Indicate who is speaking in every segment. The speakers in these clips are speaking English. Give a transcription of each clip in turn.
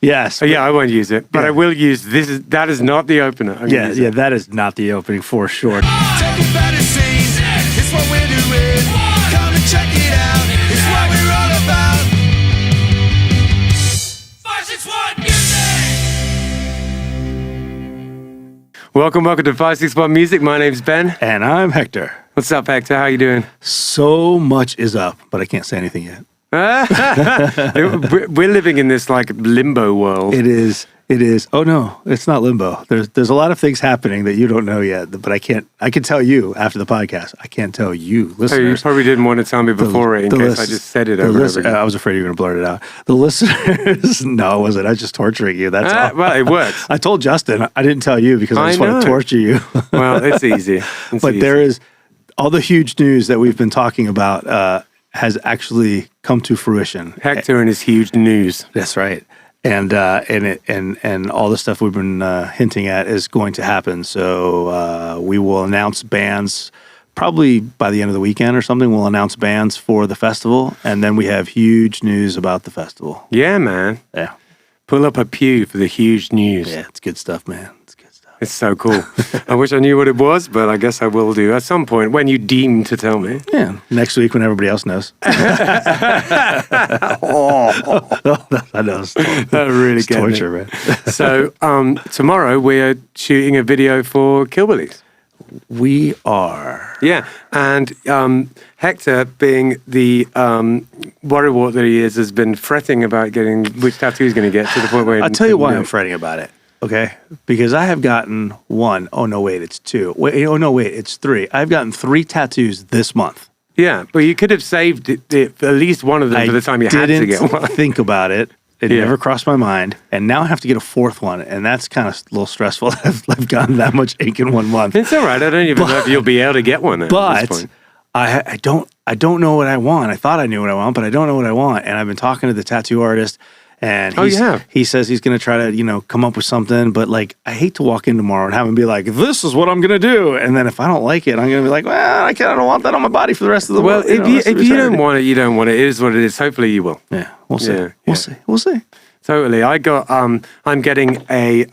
Speaker 1: Yes.
Speaker 2: Yeah, I won't use it, but I will use this. That is not the opener.
Speaker 1: Yeah, that is not the opening for sure.
Speaker 3: Take a better scene. It's what we're doing. Come and check it out. It's what we're all about. 561 Music.
Speaker 2: Welcome to 561 Music. My name's Ben.
Speaker 1: And I'm Hector.
Speaker 2: What's up, Hector? How you doing?
Speaker 1: So much is up, but I can't say anything yet.
Speaker 2: We're living in this like limbo world.
Speaker 1: It is. Oh no, it's not limbo. There's a lot of things happening that you don't know yet, but I can tell you after the podcast. I can't tell you, listeners.
Speaker 2: Oh, you probably didn't want to tell me before in case I just said it over and over again.
Speaker 1: I was afraid you were going to blurt it out. The listeners, no, I wasn't. I was just torturing you. That's all.
Speaker 2: Well, it works.
Speaker 1: I told Justin I didn't tell you because I just want to torture you.
Speaker 2: Well, it's easy.
Speaker 1: There is all the huge news that we've been talking about has actually come to fruition.
Speaker 2: Hector and his huge news.
Speaker 1: That's right. And all the stuff we've been hinting at is going to happen. So we will announce bands probably by the end of the weekend or something. We'll announce bands for the festival, and then we have huge news about the festival.
Speaker 2: Yeah, man.
Speaker 1: Yeah.
Speaker 2: Pull up a pew for the huge news.
Speaker 1: Yeah, it's good stuff, man. It's good stuff.
Speaker 2: It's so cool. I wish I knew what it was, but I guess I will do at some point when you deem to tell me.
Speaker 1: Yeah, next week when everybody else knows. I know.
Speaker 2: That really gets
Speaker 1: torture,
Speaker 2: me.
Speaker 1: Man.
Speaker 2: So tomorrow we're shooting a video for Killbillies.
Speaker 1: We are.
Speaker 2: Yeah, and Hector, being the worrywart that he is, has been fretting about getting which tattoo he's going to get to the point where...
Speaker 1: I'll tell you why I'm fretting about it. Okay, because I have gotten one. Oh no, wait, it's two. Wait, oh no, wait, it's three. I've gotten 3 tattoos this month.
Speaker 2: Yeah, but you could have saved at least one of them for the time you had to get one.
Speaker 1: I didn't think about it. It never crossed my mind, and now I have to get a 4th one, and that's kind of a little stressful. I've gotten that much ink in 1 month.
Speaker 2: It's all right. I don't even know if you'll be able to get one at this point.
Speaker 1: I don't know what I want. I thought I knew what I want, but I don't know what I want. And I've been talking to the tattoo artist. And he says he's going to try to, come up with something. But, like, I hate to walk in tomorrow and have him be like, this is what I'm going to do. And then if I don't like it, I'm going to be like, well, I don't want that on my body for the rest of the
Speaker 2: week. Well, if you don't want it, you don't want it. It is what it is. Hopefully you will.
Speaker 1: Yeah, we'll see. We'll see.
Speaker 2: Totally. I got, I'm getting a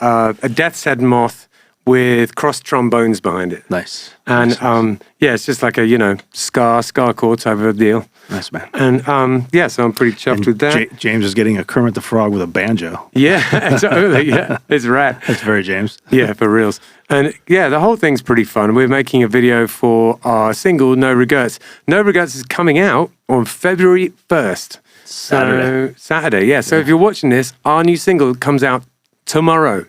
Speaker 2: Death's Head moth with crossed trombones behind it.
Speaker 1: Nice.
Speaker 2: And, it's just like a, scar core type of deal.
Speaker 1: Nice, man.
Speaker 2: And, so I'm pretty chuffed with that.
Speaker 1: James is getting a Kermit the Frog with a banjo.
Speaker 2: Yeah, totally, yeah. It's rad.
Speaker 1: That's very James.
Speaker 2: Yeah, for reals. And, the whole thing's pretty fun. We're making a video for our single, No Regrets. No Regrets is coming out on February 1st. Saturday, yeah. So if you're watching this, our new single comes out tomorrow.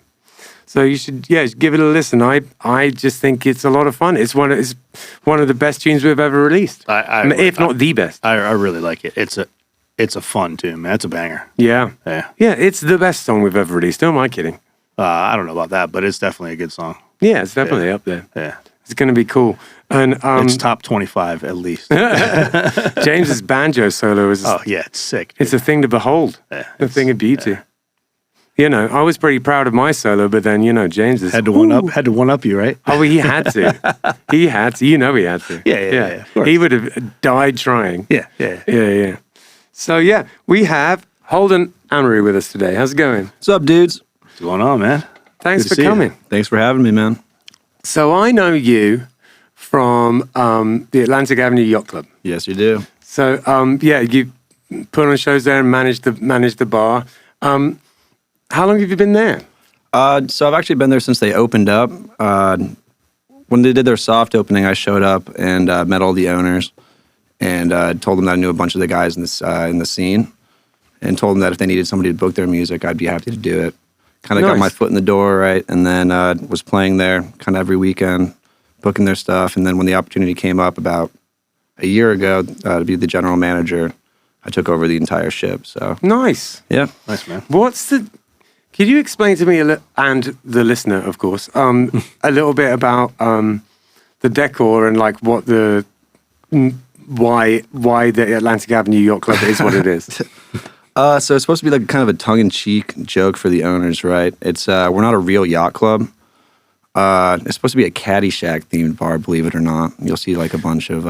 Speaker 2: So you should, give it a listen. I just think it's a lot of fun. It's one of the best tunes we've ever released, if not the best.
Speaker 1: I really like it. It's a fun tune, man. It's a banger.
Speaker 2: Yeah. It's the best song we've ever released. Who am I kidding?
Speaker 1: I don't know about that, but it's definitely a good song.
Speaker 2: Yeah, it's definitely up there.
Speaker 1: Yeah,
Speaker 2: it's going to be cool. And
Speaker 1: it's top 25 at least.
Speaker 2: James's banjo solo is.
Speaker 1: Oh yeah, it's sick. Dude.
Speaker 2: It's a thing to behold.
Speaker 1: Yeah,
Speaker 2: a thing of beauty. Yeah. I was pretty proud of my solo, but then James
Speaker 1: had to one up you, right?
Speaker 2: Oh, he had to. He had to. He had to.
Speaker 1: Yeah. Of course.
Speaker 2: He would have died trying.
Speaker 1: Yeah.
Speaker 2: So we have Holden Amory with us today. How's it going?
Speaker 4: What's up, dudes?
Speaker 1: What's going on, man?
Speaker 2: Thanks for coming.
Speaker 4: Thanks for having me, man.
Speaker 2: So I know you from the Atlantic Avenue Yacht Club.
Speaker 4: Yes, you do.
Speaker 2: So you put on shows there and manage the bar. How long have you been there?
Speaker 4: So I've actually been there since they opened up. When they did their soft opening, I showed up and met all the owners and told them that I knew a bunch of the guys in the scene, and told them that if they needed somebody to book their music, I'd be happy to do it. Kind of got my foot in the door, right? And then was playing there kind of every weekend, booking their stuff. And then when the opportunity came up about a year ago to be the general manager, I took over the entire ship. So
Speaker 2: nice.
Speaker 4: Yeah.
Speaker 1: Nice, man.
Speaker 2: Could you explain to me, and the listener, of course, a little bit about the decor and like what why the Atlantic Avenue Yacht Club is what it is?
Speaker 4: So it's supposed to be like kind of a tongue-in-cheek joke for the owners, right? It's we're not a real yacht club. It's supposed to be a Caddyshack themed bar, believe it or not. You'll see like a bunch of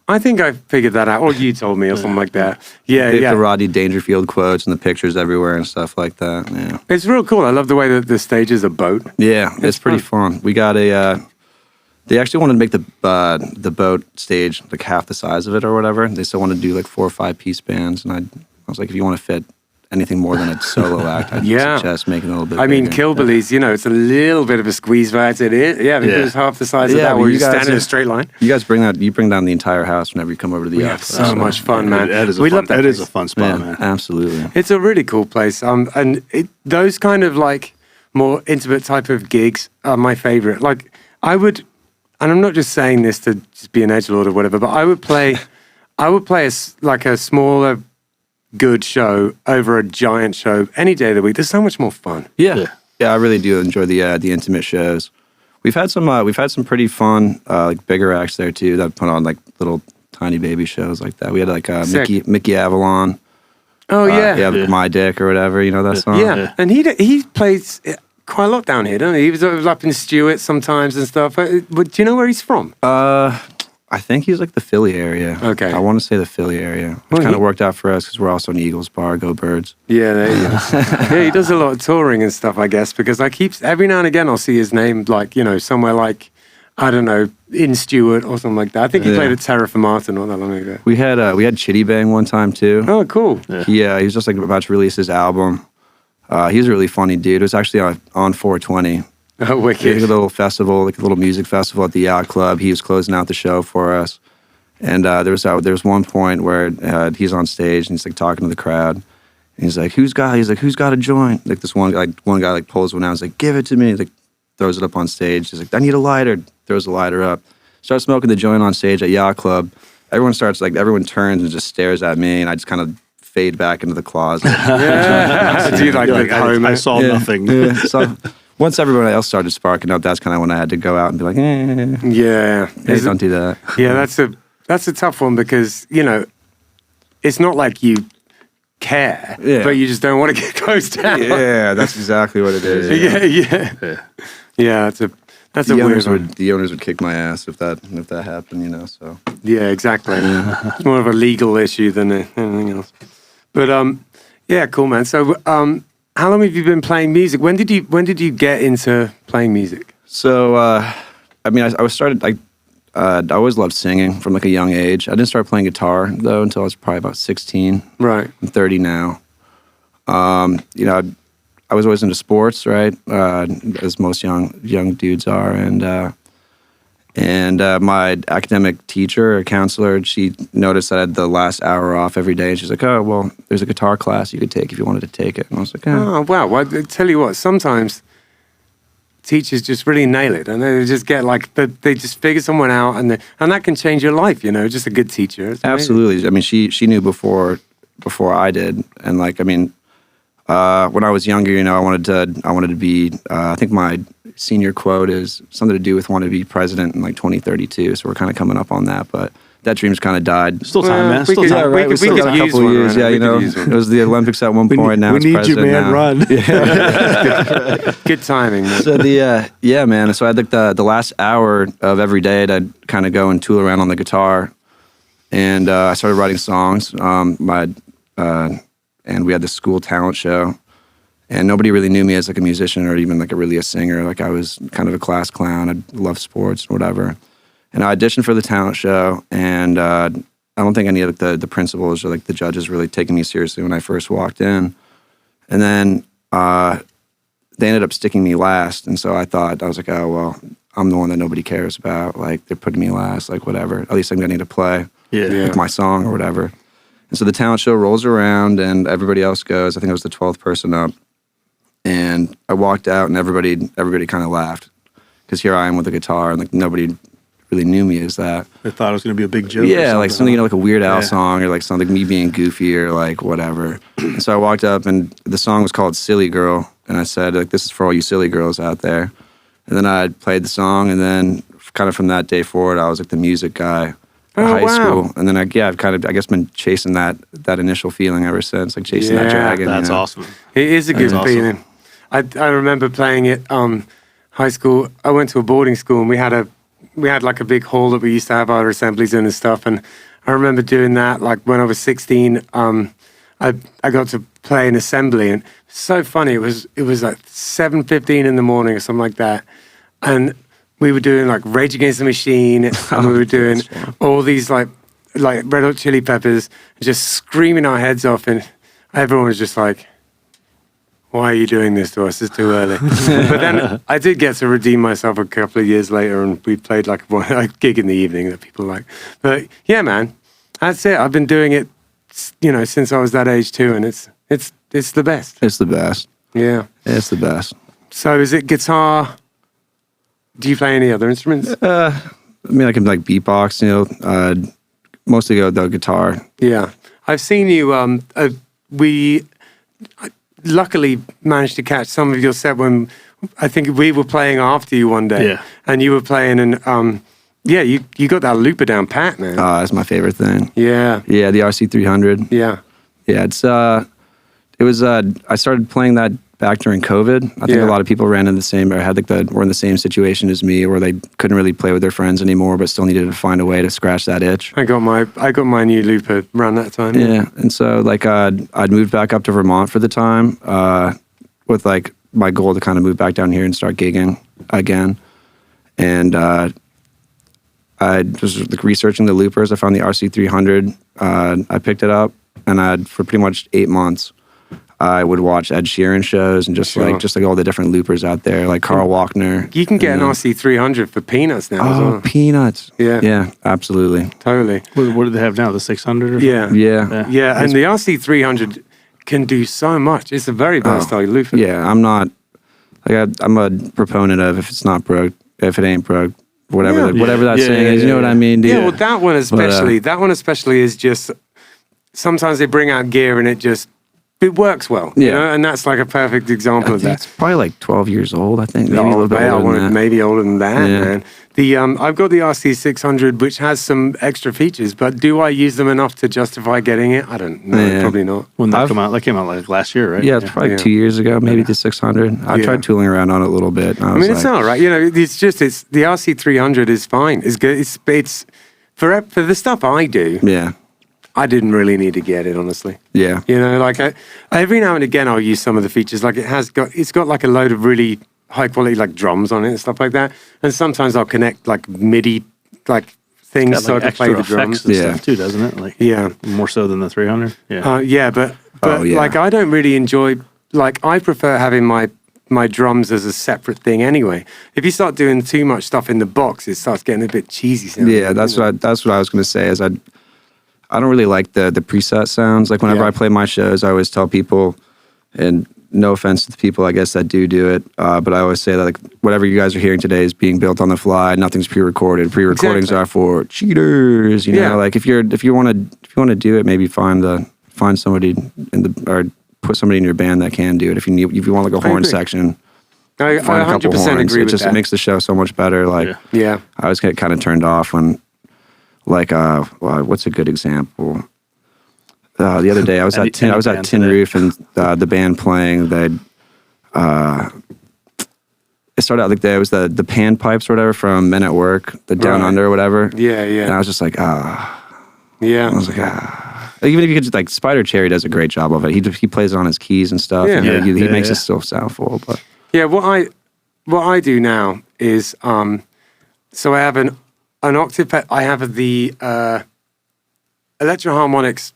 Speaker 2: I think I figured that out, or you told me, or something like that. Yeah,
Speaker 4: the Rodney Dangerfield quotes and the pictures everywhere and stuff like that. Yeah,
Speaker 2: it's real cool. I love the way that the stage is a boat.
Speaker 4: Yeah, it's pretty fun. We got a. They actually wanted to make the boat stage like half the size of it or whatever. They still wanted to do like 4 or 5 piece bands, and I was like, if you want to fit anything more than a solo act, I'd suggest making it a little bit bigger.
Speaker 2: Kilbilly's, it's a little bit of a squeeze vibes. It is. Yeah, because it's half the size of that where you stand in a straight line.
Speaker 4: You guys bring down the entire house whenever you come over to the
Speaker 2: We have so much fun, man.
Speaker 1: We love that. It is a fun spot, man.
Speaker 4: Absolutely.
Speaker 2: It's a really cool place. And those kind of like more intimate type of gigs are my favorite. Like I would, and I'm not just saying this to just be an edgelord or whatever, but I would play a smaller, good show over a giant show any day of the week. There's so much more fun.
Speaker 4: Yeah, I really do enjoy the intimate shows. We've had some pretty fun like bigger acts there too that put on like little tiny baby shows like that. We had like Mickey Avalon.
Speaker 2: Oh yeah,
Speaker 4: My Dick or whatever. You know that song?
Speaker 2: Yeah, and he plays quite a lot down here, doesn't he? He was up in Stewart sometimes and stuff. But do you know where he's from?
Speaker 4: I think he's like the Philly area.
Speaker 2: Okay.
Speaker 4: I want to say the Philly area, which kind of worked out for us because we're also an Eagles bar. Go Birds.
Speaker 2: Yeah, there you go. Yeah, he does a lot of touring and stuff, I guess, because every now and again I'll see his name like, somewhere like, I don't know, in Stewart or something like that. I think he played at Terra Formata not that long ago.
Speaker 4: We had Chitty Bang one time too.
Speaker 2: Oh, cool.
Speaker 4: Yeah, he was just like about to release his album. He's a really funny dude. It was actually on 420.
Speaker 2: Oh, wicked.
Speaker 4: We did a little festival, like a little music festival at the Yacht Club. He was closing out the show for us. And there was one point where he's on stage and he's like talking to the crowd. And he's like, who's got a joint? Like this one guy like pulls one out. He's like, give it to me. He's like throws it up on stage. He's like, I need a lighter. Throws the lighter up. Starts smoking the joint on stage at Yacht Club. Everyone turns and just stares at me, and I just kind of fade back into the closet.
Speaker 1: I saw nothing.
Speaker 4: Yeah. So once everyone else started sparking up, that's kind of when I had to go out and be like,
Speaker 2: yeah,
Speaker 4: don't do that.
Speaker 2: Yeah, that's a tough one because it's not like you care, but you just don't want to get closed down.
Speaker 4: Yeah, that's exactly what it is.
Speaker 2: Yeah. That's a weird one.
Speaker 4: The owners would kick my ass if that happened, So
Speaker 2: yeah, exactly. It's more of a legal issue than anything else. But yeah, cool, man. So how long have you been playing music? When did you get into playing music?
Speaker 4: So I always loved singing from like a young age. I didn't start playing guitar though until I was probably about 16.
Speaker 2: Right.
Speaker 4: I'm 30 now. I was always into sports, right? As most young dudes are, and my academic teacher or counselor, she noticed that I had the last hour off every day, and she's like, "Oh, well, there's a guitar class you could take if you wanted to take it." And I was like,
Speaker 2: "Oh, wow!" Well, I tell you what, sometimes teachers just really nail it, and they just get they just figure someone out, and that can change your life. Just a good teacher.
Speaker 4: Absolutely. I mean, she knew before I did, and when I was younger, I wanted to be. I think my senior quote is something to do with want to be president in 2032. So we're kind of coming up on that, but that dream's kind of died.
Speaker 1: Still time, man. Still time,
Speaker 4: right? We still got a couple of years.
Speaker 2: Right?
Speaker 4: Yeah, it was the Olympics at one point. Now it's president.
Speaker 1: We need you, man.
Speaker 4: Now.
Speaker 1: Run.
Speaker 2: Yeah. Good timing. Man.
Speaker 4: So man. So I had the last hour of every day to kind of go and tool around on the guitar, and I started writing songs. And we had this school talent show, and nobody really knew me as a musician or even a singer. I was kind of a class clown. I loved sports and whatever. And I auditioned for the talent show, and I don't think any of the principals or the judges really taking me seriously when I first walked in. And then they ended up sticking me last, and so I was like, oh well, I'm the one that nobody cares about. They're putting me last, whatever. At least I'm getting to play my song or whatever. And so the talent show rolls around, and everybody else goes. I think I was the 12th person up. And I walked out, and everybody kind of laughed. Because here I am with a guitar, and nobody really knew me as that.
Speaker 1: They thought it was going to be a big joke.
Speaker 4: Yeah, something, like a Weird Al song, or something me being goofy, or whatever. And so I walked up, and the song was called Silly Girl. And I said, this is for all you silly girls out there. And then I played the song, and then kind of from that day forward, I was the music guy. High school, and then I've kind of been chasing that initial feeling ever since, that dragon.
Speaker 1: That's awesome.
Speaker 2: It is a good feeling. I remember playing it. high school, I went to a boarding school, and we had like a big hall that we used to have our assemblies in and stuff. And I remember doing that like when I was 16. I got to play an assembly, and so funny. It was like 7:15 in the morning or something like that, and we were doing like Rage Against the Machine, and we were doing all these like Red Hot Chili Peppers, just screaming our heads off, and everyone was just like, "Why are you doing this to us? It's too early." But then I did get to redeem myself a couple of years later, and we played like a gig in the evening that people like. But yeah, man, that's it. I've been doing it, since I was that age too, and it's the best.
Speaker 4: It's the best.
Speaker 2: Yeah,
Speaker 4: it's the best.
Speaker 2: So is it guitar? Do you play any other instruments?
Speaker 4: I mean, I can like beatbox. Mostly go the guitar.
Speaker 2: Yeah, I've seen you. We luckily managed to catch some of your set when I think we were playing after you one day.
Speaker 1: Yeah,
Speaker 2: and you were playing, and you got that looper down pat, man.
Speaker 4: That's my favorite thing.
Speaker 2: Yeah,
Speaker 4: the RC300.
Speaker 2: Yeah,
Speaker 4: it was. I started playing that back during COVID. I think a lot of people ran in the same, or were in the same situation as me, where they couldn't really play with their friends anymore, but still needed to find a way to scratch that itch.
Speaker 2: I got my new looper around that time.
Speaker 4: Yeah, and so like I'd moved back up to Vermont for the time, with like my goal to kind of move back down here and start gigging again, and I was researching the loopers. I found the RC300. I picked it up, and for pretty much 8 months, I would watch Ed Sheeran shows and just like all the different loopers out there, like Carl Walkner.
Speaker 2: You can get an RC300 for peanuts now.
Speaker 4: Oh, peanuts! Yeah, absolutely,
Speaker 2: totally.
Speaker 1: What do they have now? The 600? Or
Speaker 2: yeah,
Speaker 1: yeah.
Speaker 2: And the RC300 can do so much. It's a very versatile looper.
Speaker 4: Yeah, I'm a proponent of if it ain't broke, whatever that saying is. You know what I mean?
Speaker 2: Yeah. Well, that one especially is just. Sometimes they bring out gear and it works well, and that's like a perfect example of that.
Speaker 4: It's probably like 12 years old, I think. Maybe a little bit older than that.
Speaker 2: Maybe older than that, man. I've got the RC600, which has some extra features, but do I use them enough to justify getting it? I don't know. Probably not.
Speaker 1: When that came out, like last year, right?
Speaker 4: Yeah, it's probably 2 years ago, maybe the 600. I tried tooling around on it a little bit.
Speaker 2: I mean, it's all right. It's the RC300 is fine. It's good. It's for the stuff I do.
Speaker 4: Yeah.
Speaker 2: I didn't really need to get it, honestly.
Speaker 4: Yeah.
Speaker 2: Like every now and again I'll use some of the features. Like it's got like a load of really high quality like drums on it and stuff like that. And sometimes I'll connect like MIDI like things so I can play the drums
Speaker 1: and stuff too, doesn't it? Like more so than the 300. Yeah.
Speaker 2: But like I don't really enjoy, like I prefer having my drums as a separate thing anyway. If you start doing too much stuff in the box, it starts getting a bit cheesy sounding.
Speaker 4: Yeah, that's what I was going to say. Is I don't really like the preset sounds. Like whenever I play my shows, I always tell people, and no offense to the people I guess that do it, but I always say that like whatever you guys are hearing today is being built on the fly. Nothing's pre-recorded. Pre-recordings are for cheaters. You know, like if you want to do it, maybe find somebody or put somebody in your band that can do it. If you want like a horn section.
Speaker 2: I 100% agree with that.
Speaker 4: It makes the show so much better. Like I always get kind of turned off when. Like, what's a good example? The other day, I was at Tin Roof, and the band playing. It started out like it was the pan pipes or whatever from Men at Work, the Down Under or whatever.
Speaker 2: Yeah.
Speaker 4: And I was just like,
Speaker 2: Yeah.
Speaker 4: I was like, Even if you could just like Spider Cherry does a great job of it. He plays it on his keys and stuff.
Speaker 2: Yeah.
Speaker 4: And he makes it still sound full. But
Speaker 2: what I do now is so I have an octave. I have the Electro-Harmonix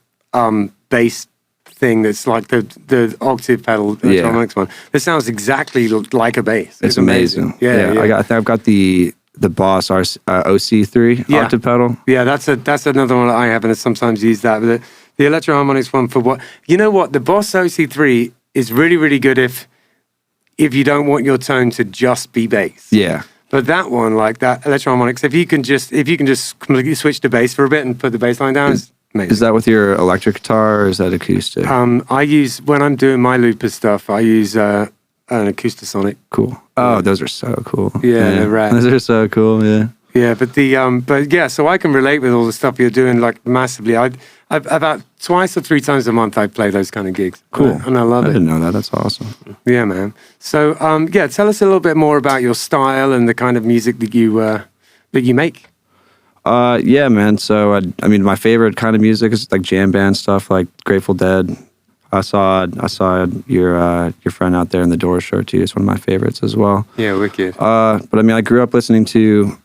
Speaker 2: bass thing that's like the octave pedal Electro-Harmonix one. This sounds exactly like a bass.
Speaker 4: It's amazing.
Speaker 2: Yeah.
Speaker 4: I think I've got the Boss OC3 octave pedal.
Speaker 2: Yeah, that's another one that I have, and I sometimes use that. But the Electro-Harmonix one for what? You know what? The Boss OC3 is really, really good if you don't want your tone to just be bass.
Speaker 4: Yeah.
Speaker 2: But that one, like that Electro-Harmonix, if you can just completely switch to bass for a bit and put the bass line down, it's amazing.
Speaker 4: Is that with your electric guitar or is that acoustic?
Speaker 2: I use, when I'm doing my looper stuff, I use an Acoustasonic.
Speaker 4: Cool. Oh, those are so cool.
Speaker 2: Yeah, they're rad.
Speaker 4: Those are so cool, yeah.
Speaker 2: Yeah, but so I can relate with all the stuff you're doing like massively. about twice or 3 times a month I play those kind of gigs.
Speaker 4: Cool.
Speaker 2: And I love it.
Speaker 4: I didn't know that. That's awesome.
Speaker 2: Yeah, man. So, tell us a little bit more about your style and the kind of music that you make.
Speaker 4: Yeah, man. So, I mean, my favorite kind of music is like jam band stuff, like Grateful Dead. I saw your friend out there in the Doors shirt too. It's one of my favorites as well.
Speaker 2: Yeah, wicked.
Speaker 4: But I mean, I grew up listening to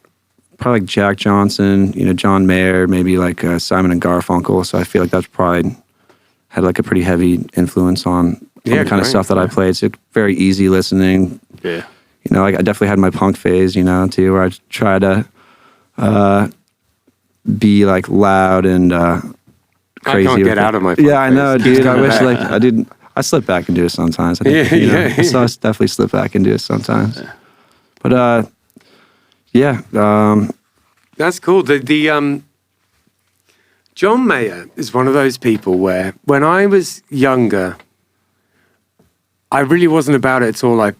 Speaker 4: probably like Jack Johnson, John Mayer, maybe like Simon and Garfunkel. So I feel like that's probably had like a pretty heavy influence on the kind of stuff that I played. It's very easy listening.
Speaker 1: Yeah.
Speaker 4: Like I definitely had my punk phase, too, where I try to be like loud and crazy.
Speaker 2: I can't get out of my punk
Speaker 4: Yeah, I know,
Speaker 2: phase.
Speaker 4: dude. I wish like I didn't. I slip back and do it sometimes. I think, So I definitely slip back and do it sometimes. Yeah. But
Speaker 2: that's cool. The John Mayer is one of those people where when I was younger, I really wasn't about it at all. I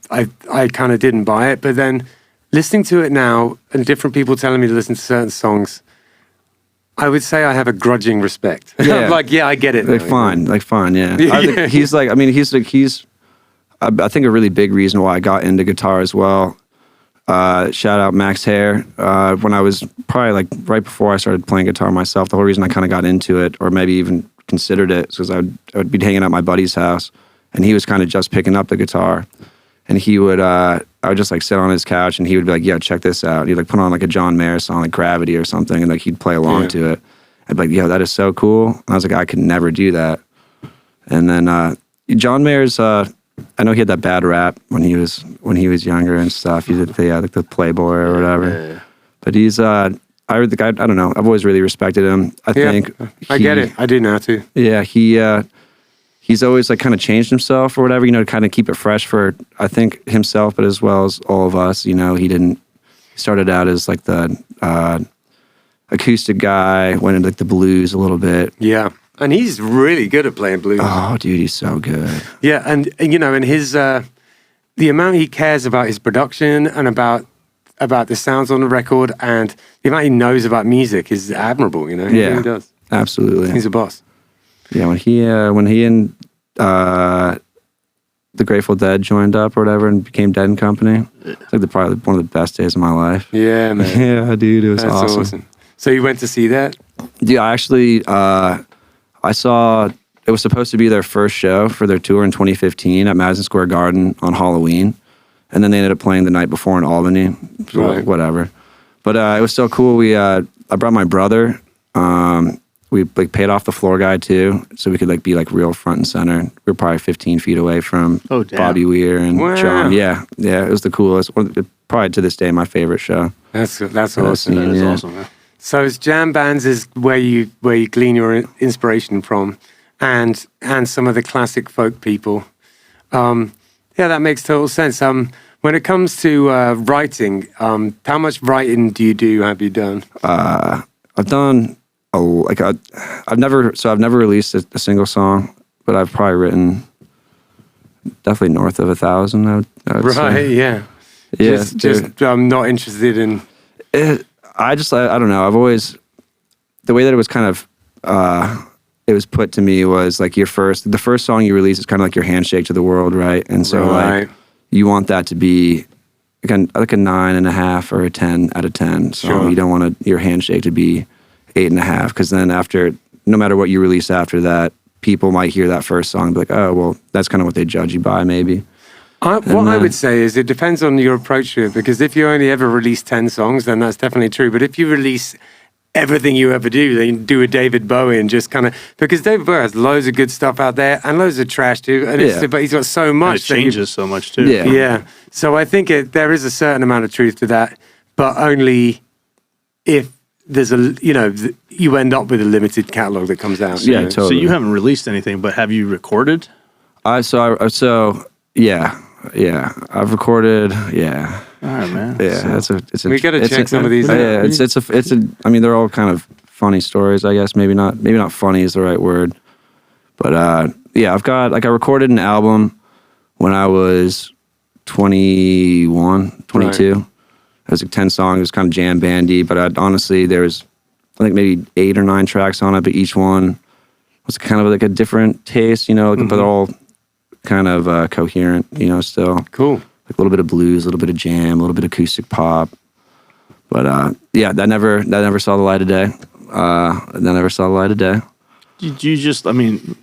Speaker 2: kind of didn't buy it, but then listening to it now and different people telling me to listen to certain songs, I would say I have a grudging respect.
Speaker 4: Yeah.
Speaker 2: I get it.
Speaker 4: Like fine, yeah. I think he's like, I mean, he's I think a really big reason why I got into guitar as well. Shout out Max Hare. When I was probably like right before I started playing guitar myself, the whole reason I kind of got into it, or maybe even considered it, is because I would be hanging out at my buddy's house, and he was kind of just picking up the guitar, and he would, I would just like sit on his couch, and he would be like, "Yeah, check this out." And he'd like put on like a John Mayer song, like Gravity or something, and like he'd play along to it. I'd be like, "Yo, that is so cool." And I was like, I could never do that. And then John Mayer's. I know he had that bad rap when he was younger and stuff. He did like the Playboy or whatever. Yeah. But he's I don't know. I've always really respected him. I think
Speaker 2: I get it. I do now too.
Speaker 4: Yeah, he's always like kind of changed himself or whatever, to kind of keep it fresh for I think himself, but as well as all of us. He started out as like the acoustic guy, went into like the blues a little bit.
Speaker 2: Yeah. And he's really good at playing blues.
Speaker 4: Oh, dude, he's so good.
Speaker 2: Yeah, and and his the amount he cares about his production and about the sounds on the record and the amount he knows about music is admirable. He really does.
Speaker 4: Absolutely.
Speaker 2: He's a boss.
Speaker 4: Yeah, when he and the Grateful Dead joined up or whatever and became Dead and Company, it's like probably one of the best days of my life.
Speaker 2: Yeah, man.
Speaker 4: Yeah, dude, it was awesome.
Speaker 2: So you went to see that?
Speaker 4: Yeah, I actually. I saw it was supposed to be their first show for their tour in 2015 at Madison Square Garden on Halloween, and then they ended up playing the night before in Albany. So whatever, but it was still cool. I brought my brother. We like paid off the floor guy too, so we could like be like real front and center. We were probably 15 feet away from Bobby Weir and John. Yeah, it was the coolest. Probably to this day my favorite show.
Speaker 2: That's awesome.
Speaker 1: That is awesome. Man.
Speaker 2: So jam bands is where you glean your inspiration from, and some of the classic folk people. That makes total sense. When it comes to writing, how much writing have you done?
Speaker 4: I've done I've never released a single song, but I've probably written definitely north of 1,000. I would say.
Speaker 2: Yeah. Just I'm not interested in
Speaker 4: it. I don't know. I've always, the way that it was kind of, it was put to me was like the first song you release is kind of like your handshake to the world, right? And so like you want that to be like a 9.5 or a 10 out of 10. So you don't want your handshake to be 8.5, because then no matter what you release after that, people might hear that first song and be like, oh, well, that's kind of what they judge you by, maybe.
Speaker 2: I would say is it depends on your approach to it, because if you only ever release 10 songs, then that's definitely true. But if you release everything you ever do, then you do a David Bowie and just kind of, because David Bowie has loads of good stuff out there and loads of trash too, but he's got so much.
Speaker 1: And it changes so much too.
Speaker 2: Yeah. So I think there is a certain amount of truth to that, but only if there's you end up with a limited catalog that comes out.
Speaker 4: Yeah, totally.
Speaker 1: So you haven't released anything, but have you recorded?
Speaker 4: Yeah, I've recorded. Yeah.
Speaker 1: All right, man.
Speaker 4: Yeah,
Speaker 2: we got to check some of these.
Speaker 4: Yeah, it's a. I mean, they're all kind of funny stories, I guess. Maybe not funny is the right word, but I've got I recorded an album when I was 21, 22. Right. It was like 10 songs. It was kind of jam bandy, but honestly, there was I think maybe 8 or 9 tracks on it, but each one was kind of like a different taste, you know, like, but all kind of coherent, you know, still.
Speaker 2: Cool.
Speaker 4: Like a little bit of blues, a little bit of jam, a little bit of acoustic pop. But yeah, that never saw the light of day.
Speaker 1: Do you just, I mean,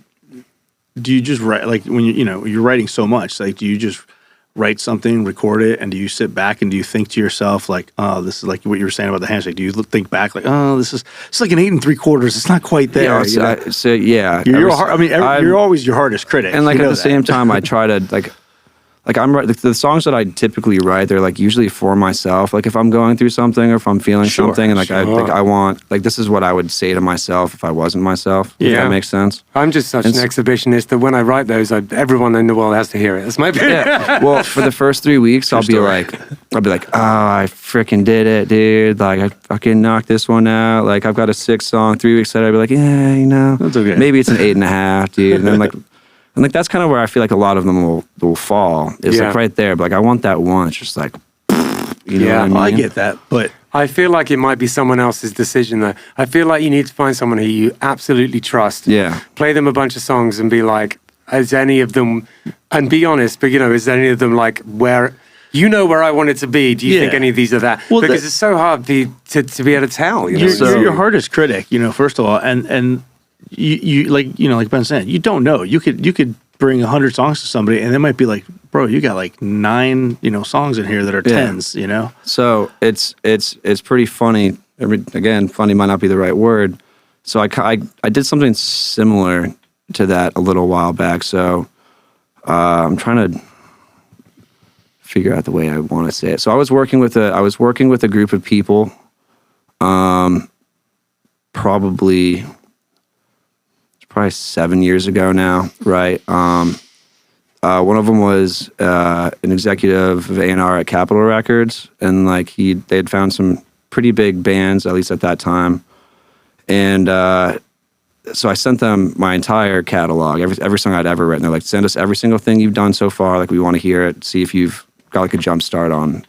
Speaker 1: do you just write, like when you're writing so much, like do you just write something, record it, and do you sit back and do you think to yourself like, oh, this is like what you were saying about the handshake? Do you think back like, oh, it's like an 8 3/4. It's not quite there.
Speaker 4: Yeah,
Speaker 1: you're always your hardest critic.
Speaker 4: And like at the same time, I try to like I'm the songs that I typically write, they're like usually for myself. Like if I'm going through something or if I'm feeling something, and like I want, like this is what I would say to myself if I wasn't myself. If that makes sense.
Speaker 2: I'm just such an exhibitionist that when I write those, everyone in the world has to hear it. That's my opinion.
Speaker 4: Yeah. Well, for the first 3 weeks, I'll be like, oh, I freaking did it, dude. Like I fucking knocked this one out. Like I've got a 6 song. 3 weeks later, I'll be like, yeah, you know,
Speaker 1: that's okay.
Speaker 4: Maybe it's an 8.5, dude. And then like that's kind of where I feel like a lot of them will fall. Is like right there, but like I want that one. It's just like, you know what I mean?
Speaker 1: I get that, but
Speaker 2: I feel like it might be someone else's decision though. I feel like you need to find someone who you absolutely trust.
Speaker 4: Yeah.
Speaker 2: Play them a bunch of songs and be like, is any of them, and be honest, but you know, is any of them like where, you know where I want it to be. Do you think any of these are that? Well, because it's so hard to be able to tell. You know?
Speaker 1: You're your hardest critic, you know, first of all, and you like, you know, like Ben said, you don't know. You could bring 100 songs to somebody and they might be like, bro, you got like 9, you know, songs in here that are 10s, you know?
Speaker 4: So it's pretty funny. Again, funny might not be the right word. So I did something similar to that a little while back. So I'm trying to figure out the way I want to say it. So I was working with a group of people, probably 7 years ago now, right? One of them was an executive of A&R at Capitol Records, and like they had found some pretty big bands, at least at that time, and so I sent them my entire catalog, every song I'd ever written. They're like, send us every single thing you've done so far. Like we want to hear it, see if you've got like a jump start on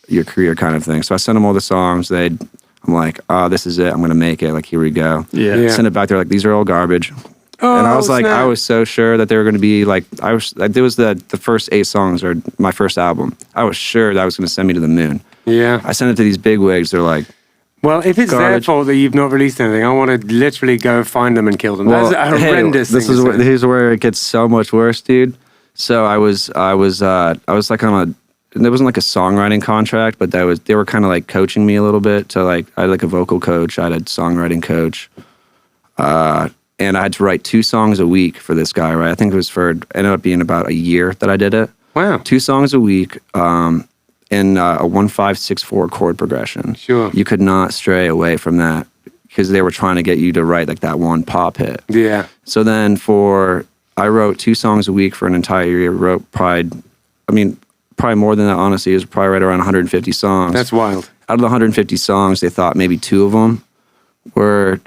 Speaker 4: your career, kind of thing. So I sent them all the songs. I'm like, oh, this is it. I'm going to make it. Like, here we go.
Speaker 1: Yeah.
Speaker 4: Send it back. They're like, these are all garbage.
Speaker 2: Oh,
Speaker 4: and I was like,
Speaker 2: snap.
Speaker 4: I was so sure that they were going to be like, there was the first 8 songs or my first album. I was sure that was going to send me to the moon.
Speaker 2: Yeah.
Speaker 4: I sent it to these big wigs. They're like,
Speaker 2: well, if it's their fault that you've not released anything, I want to literally go find them and kill them. That's a horrendous thing.
Speaker 4: Here's where it gets so much worse, dude. So I was like on there wasn't like a songwriting contract, but they were kind of like coaching me a little bit to like, I had like a vocal coach, I had a songwriting coach, and I had to write 2 songs a week for this guy, right? I think it ended up being about a year that I did it.
Speaker 2: Wow.
Speaker 4: 2 songs a week, in a 1-5-6-4 chord progression.
Speaker 2: Sure.
Speaker 4: You could not stray away from that because they were trying to get you to write like that one pop hit.
Speaker 2: Yeah.
Speaker 4: So then I wrote 2 songs a week for an entire year, wrote probably more than that, honestly. It was probably right around 150 songs.
Speaker 2: That's wild.
Speaker 4: Out of the 150 songs, they thought maybe 2 of them were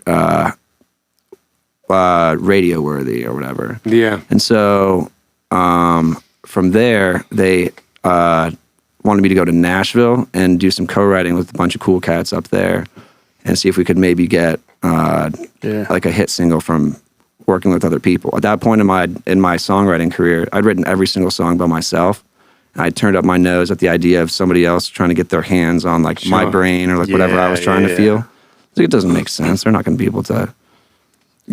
Speaker 4: radio worthy or whatever.
Speaker 2: Yeah.
Speaker 4: And so from there, they wanted me to go to Nashville and do some co-writing with a bunch of cool cats up there and see if we could maybe get like a hit single from working with other people. At that point in my songwriting career, I'd written every single song by myself. I turned up my nose at the idea of somebody else trying to get their hands on like my brain or like whatever I was trying to feel. Like, it doesn't make sense. They're not going to be able to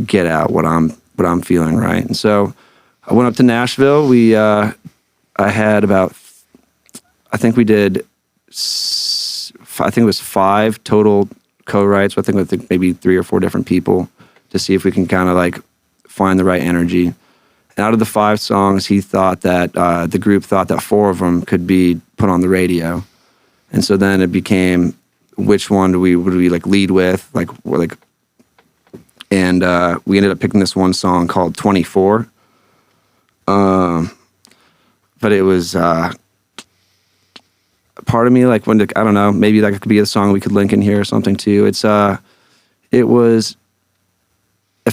Speaker 4: get out what I'm feeling, right? And so I went up to Nashville. I had about, I think we did, I think it was 5 total co-writes. I think with maybe 3 or 4 different people to see if we can kind of like find the right energy. And out of the 5 songs, he thought that the group thought that 4 of them could be put on the radio, and so then it became which one would we like lead with, and we ended up picking this one song called 24. But it was part of me like I don't know, maybe that could be a song we could link in here or something too. It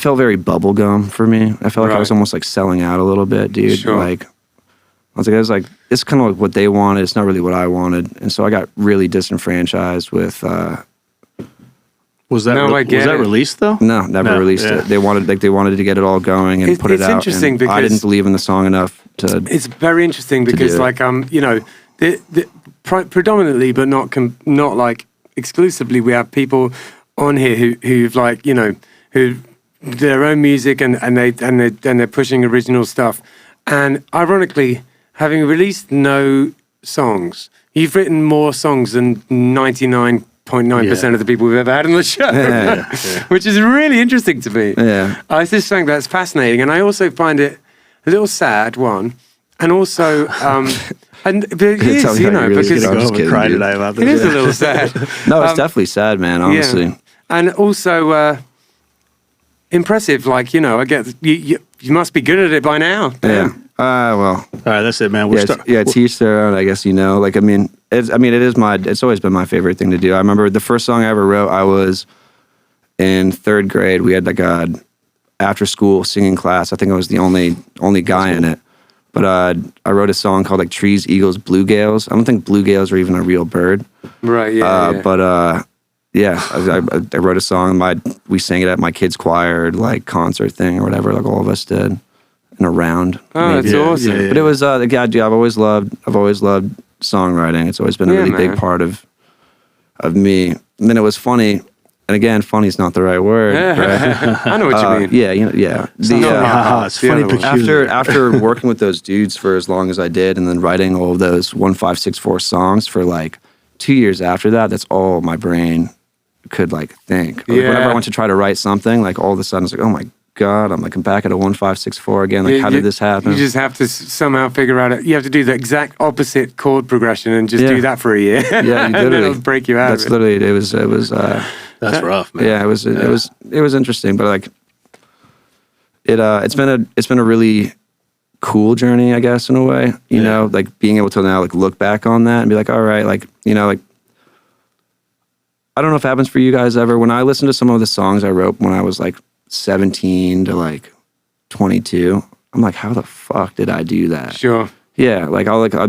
Speaker 4: felt very bubblegum for me. I felt like I was almost like selling out a little bit, dude.
Speaker 2: Sure.
Speaker 4: Like, I was like, it's kind of like what they wanted. It's not really what I wanted. And so I got really disenfranchised with
Speaker 1: Was that released though?
Speaker 4: No, never released it. They wanted to get it all going and put it out. It's interesting because I didn't believe in the song enough to.
Speaker 2: It's very interesting because predominantly, but not like exclusively, we have people on here who've like who their own music and they're pushing original stuff. And ironically, having released no songs, you've written more songs than 99.9% of the people we've ever had on the show, which is really interesting to me.
Speaker 4: Yeah,
Speaker 2: I just think that's fascinating, and I also find it a little sad. One, and also, and it is, because
Speaker 1: cry today about this.
Speaker 2: It is a little sad.
Speaker 4: No, it's definitely sad, man. Honestly,
Speaker 2: and also impressive. Like I get you must be good at it by now.
Speaker 4: Yeah. Well.
Speaker 1: All right, that's it, man.
Speaker 4: To each their own, I guess, Like, it's always been my favorite thing to do. I remember the first song I ever wrote, I was in 3rd grade. We had like a after school singing class. I think I was the only guy in it. But I wrote a song called like Trees, Eagles, Bluegales. I don't think bluegales are even a real bird.
Speaker 2: Right, yeah.
Speaker 4: But I wrote a song. We sang it at my kids' choir, like concert thing or whatever, like all of us did. In a round.
Speaker 2: Oh, that's awesome.
Speaker 4: Yeah. But it was I've always loved songwriting. It's always been a really big part of me. And then it was funny, and again, funny's not the right word. Right?
Speaker 2: I know what you mean.
Speaker 1: It's funny peculiar.
Speaker 4: After working with those dudes for as long as I did, and then writing all of those 1-5-6-4 songs for like 2 years after that, that's all my brain could like think. Like, whenever I went to try to write something, like all of a sudden it's like, oh my God, I'm back at a 1-5-6-4 again. Like, how did this happen?
Speaker 2: You just have to somehow figure out it. You have to do the exact opposite chord progression and just do that for a year.
Speaker 4: Yeah, you
Speaker 2: and then it'll break you out.
Speaker 4: That's literally it. Was
Speaker 1: that's rough, man.
Speaker 4: Yeah, it was interesting, but like it's been a really cool journey, I guess, in a way. You know, like being able to now like look back on that and be like, all right, like like. I don't know if it happens for you guys ever. When I listen to some of the songs I wrote when I was like 17 to like 22, I'm like, how the fuck did I do that?
Speaker 2: Sure.
Speaker 4: Yeah, like how was I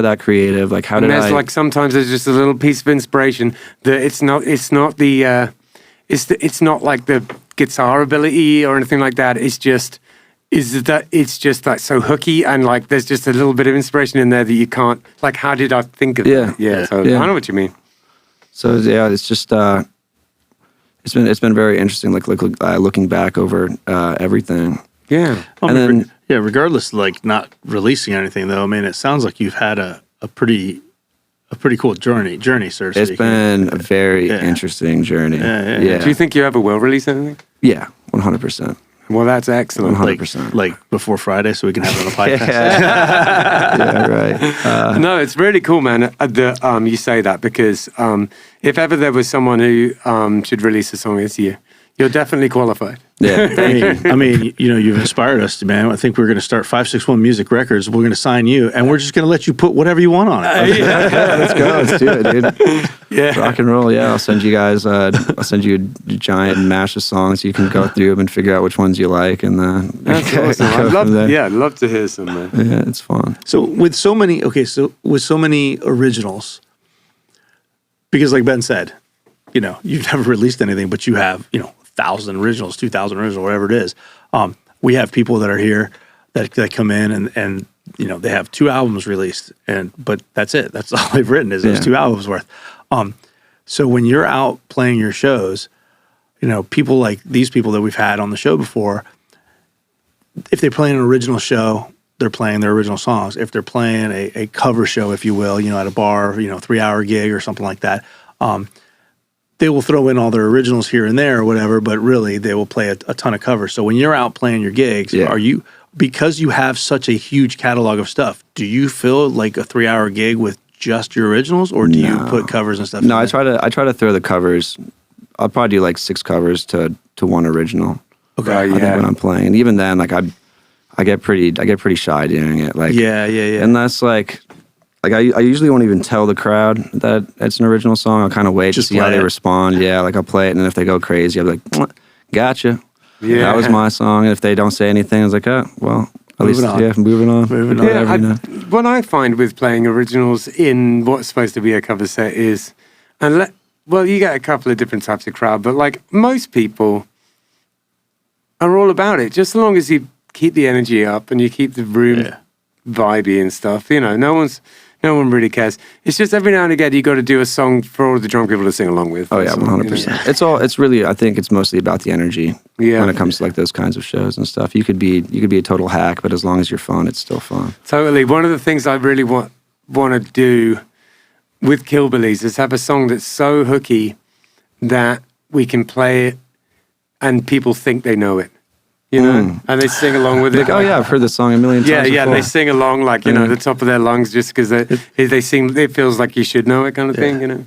Speaker 4: that creative? Like how did I?
Speaker 2: Like sometimes there's just a little piece of inspiration that it's not like the guitar ability or anything like that. It's just like so hooky, and like there's just a little bit of inspiration in there that you can't, like, how did I think of it? Yeah, I know what you mean.
Speaker 4: So yeah, it's just it's been very interesting, like looking back over everything.
Speaker 2: Yeah,
Speaker 4: and then
Speaker 1: regardless, like not releasing anything though. I mean, it sounds like you've had a pretty cool journey, so to speak.
Speaker 4: It's been a very interesting journey. Yeah.
Speaker 2: Do you think you ever will release anything?
Speaker 4: Yeah, 100%.
Speaker 2: Well, that's excellent.
Speaker 4: 100%.
Speaker 1: Like before Friday, so we can have it on the podcast.
Speaker 4: Yeah, right.
Speaker 2: No, it's really cool, man. You say that because if ever there was someone who should release a song this year, you're definitely qualified.
Speaker 4: Yeah,
Speaker 1: I mean, you've inspired us, man. I think we're going to start 561 Music Records. We're going to sign you, and we're just going to let you put whatever you want on it.
Speaker 4: Let's go. Let's do it, dude.
Speaker 2: Yeah,
Speaker 4: rock and roll. Yeah, I'll send you guys. I'll send you a giant mash of songs. You can go through them and figure out which ones you like, and
Speaker 2: that's awesome. I'd love to hear some, man.
Speaker 4: Yeah, it's fun.
Speaker 1: So with so many originals, because like Ben said, you've never released anything, but you have 1,000 originals, 2,000 originals, whatever it is. We have people that are here that come in and they have 2 albums released, but that's it. That's all they've written is those 2 albums worth. So when you're out playing your shows, people like these people that we've had on the show before, if they play an original show, they're playing their original songs. If they're playing a cover show, if you will, at a bar, 3-hour gig or something like that, they will throw in all their originals here and there or whatever, but really they will play a ton of covers. So when you're out playing your gigs, because you have such a huge catalog of stuff, do you fill like a 3-hour gig with just your originals, or do you put covers and stuff?
Speaker 4: No, I try to throw the covers. I'll probably do like 6 covers to 1 original.
Speaker 1: Okay,
Speaker 4: I think when I'm playing, and even then, like I get pretty shy doing it. Like unless like I usually won't even tell the crowd that it's an original song. I'll kind of wait to see how they respond. Yeah, like I'll play it, and if they go crazy, I'll be like, gotcha. Yeah, that was my song. And if they don't say anything, I was like, oh, well, at least moving on.
Speaker 2: What I find with playing originals in what's supposed to be a cover set is, well, you get a couple of different types of crowd, but like most people are all about it. Just as long as you keep the energy up and you keep the room vibey and stuff, you know, no one really cares. It's just every now and again you got to do a song for all the drunk people to sing along with.
Speaker 4: Oh yeah, 100%. It's really, I think it's mostly about the energy when it comes to like those kinds of shows and stuff. You could be a total hack, but as long as you're fun, it's still fun.
Speaker 2: Totally. One of the things I really want to do with Killbillies is have a song that's so hooky that we can play it and people think they know it. You know, and they sing along with it.
Speaker 4: Like, oh yeah, I've heard this song a million times.
Speaker 2: Yeah,
Speaker 4: before.
Speaker 2: and they sing along like the top of their lungs just because they sing. It feels like you should know it, kind of thing. You know.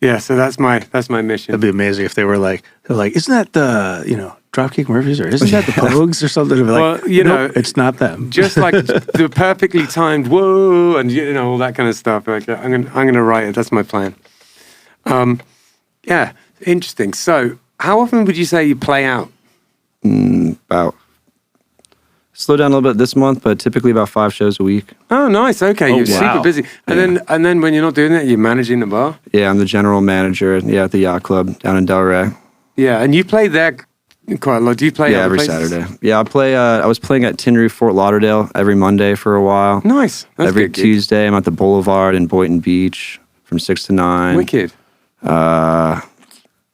Speaker 2: Yeah, so that's my mission.
Speaker 1: That'd be amazing if they were like, isn't that the Dropkick Murphys or isn't that the Pogues or something? Like,
Speaker 2: well, nope,
Speaker 1: it's not them.
Speaker 2: Just like the perfectly timed whoa and all that kind of stuff. Like I'm gonna write it. That's my plan. Yeah, interesting. So, how often would you say you play out?
Speaker 4: About slow down a little bit this month, but typically about 5 shows a week.
Speaker 2: Oh, nice. Okay, you're super busy. And then when you're not doing that, you're managing the bar.
Speaker 4: Yeah, I'm the general manager. at the yacht club down in Delray.
Speaker 2: Yeah, and you play there quite a lot. Do you play?
Speaker 4: Yeah, every
Speaker 2: places?
Speaker 4: Saturday. Yeah, I play. I was playing at Tin Roof, Fort Lauderdale every Monday for a while.
Speaker 2: Nice. That's
Speaker 4: every Tuesday, I'm at the Boulevard in Boynton Beach from 6 to 9.
Speaker 2: Wicked.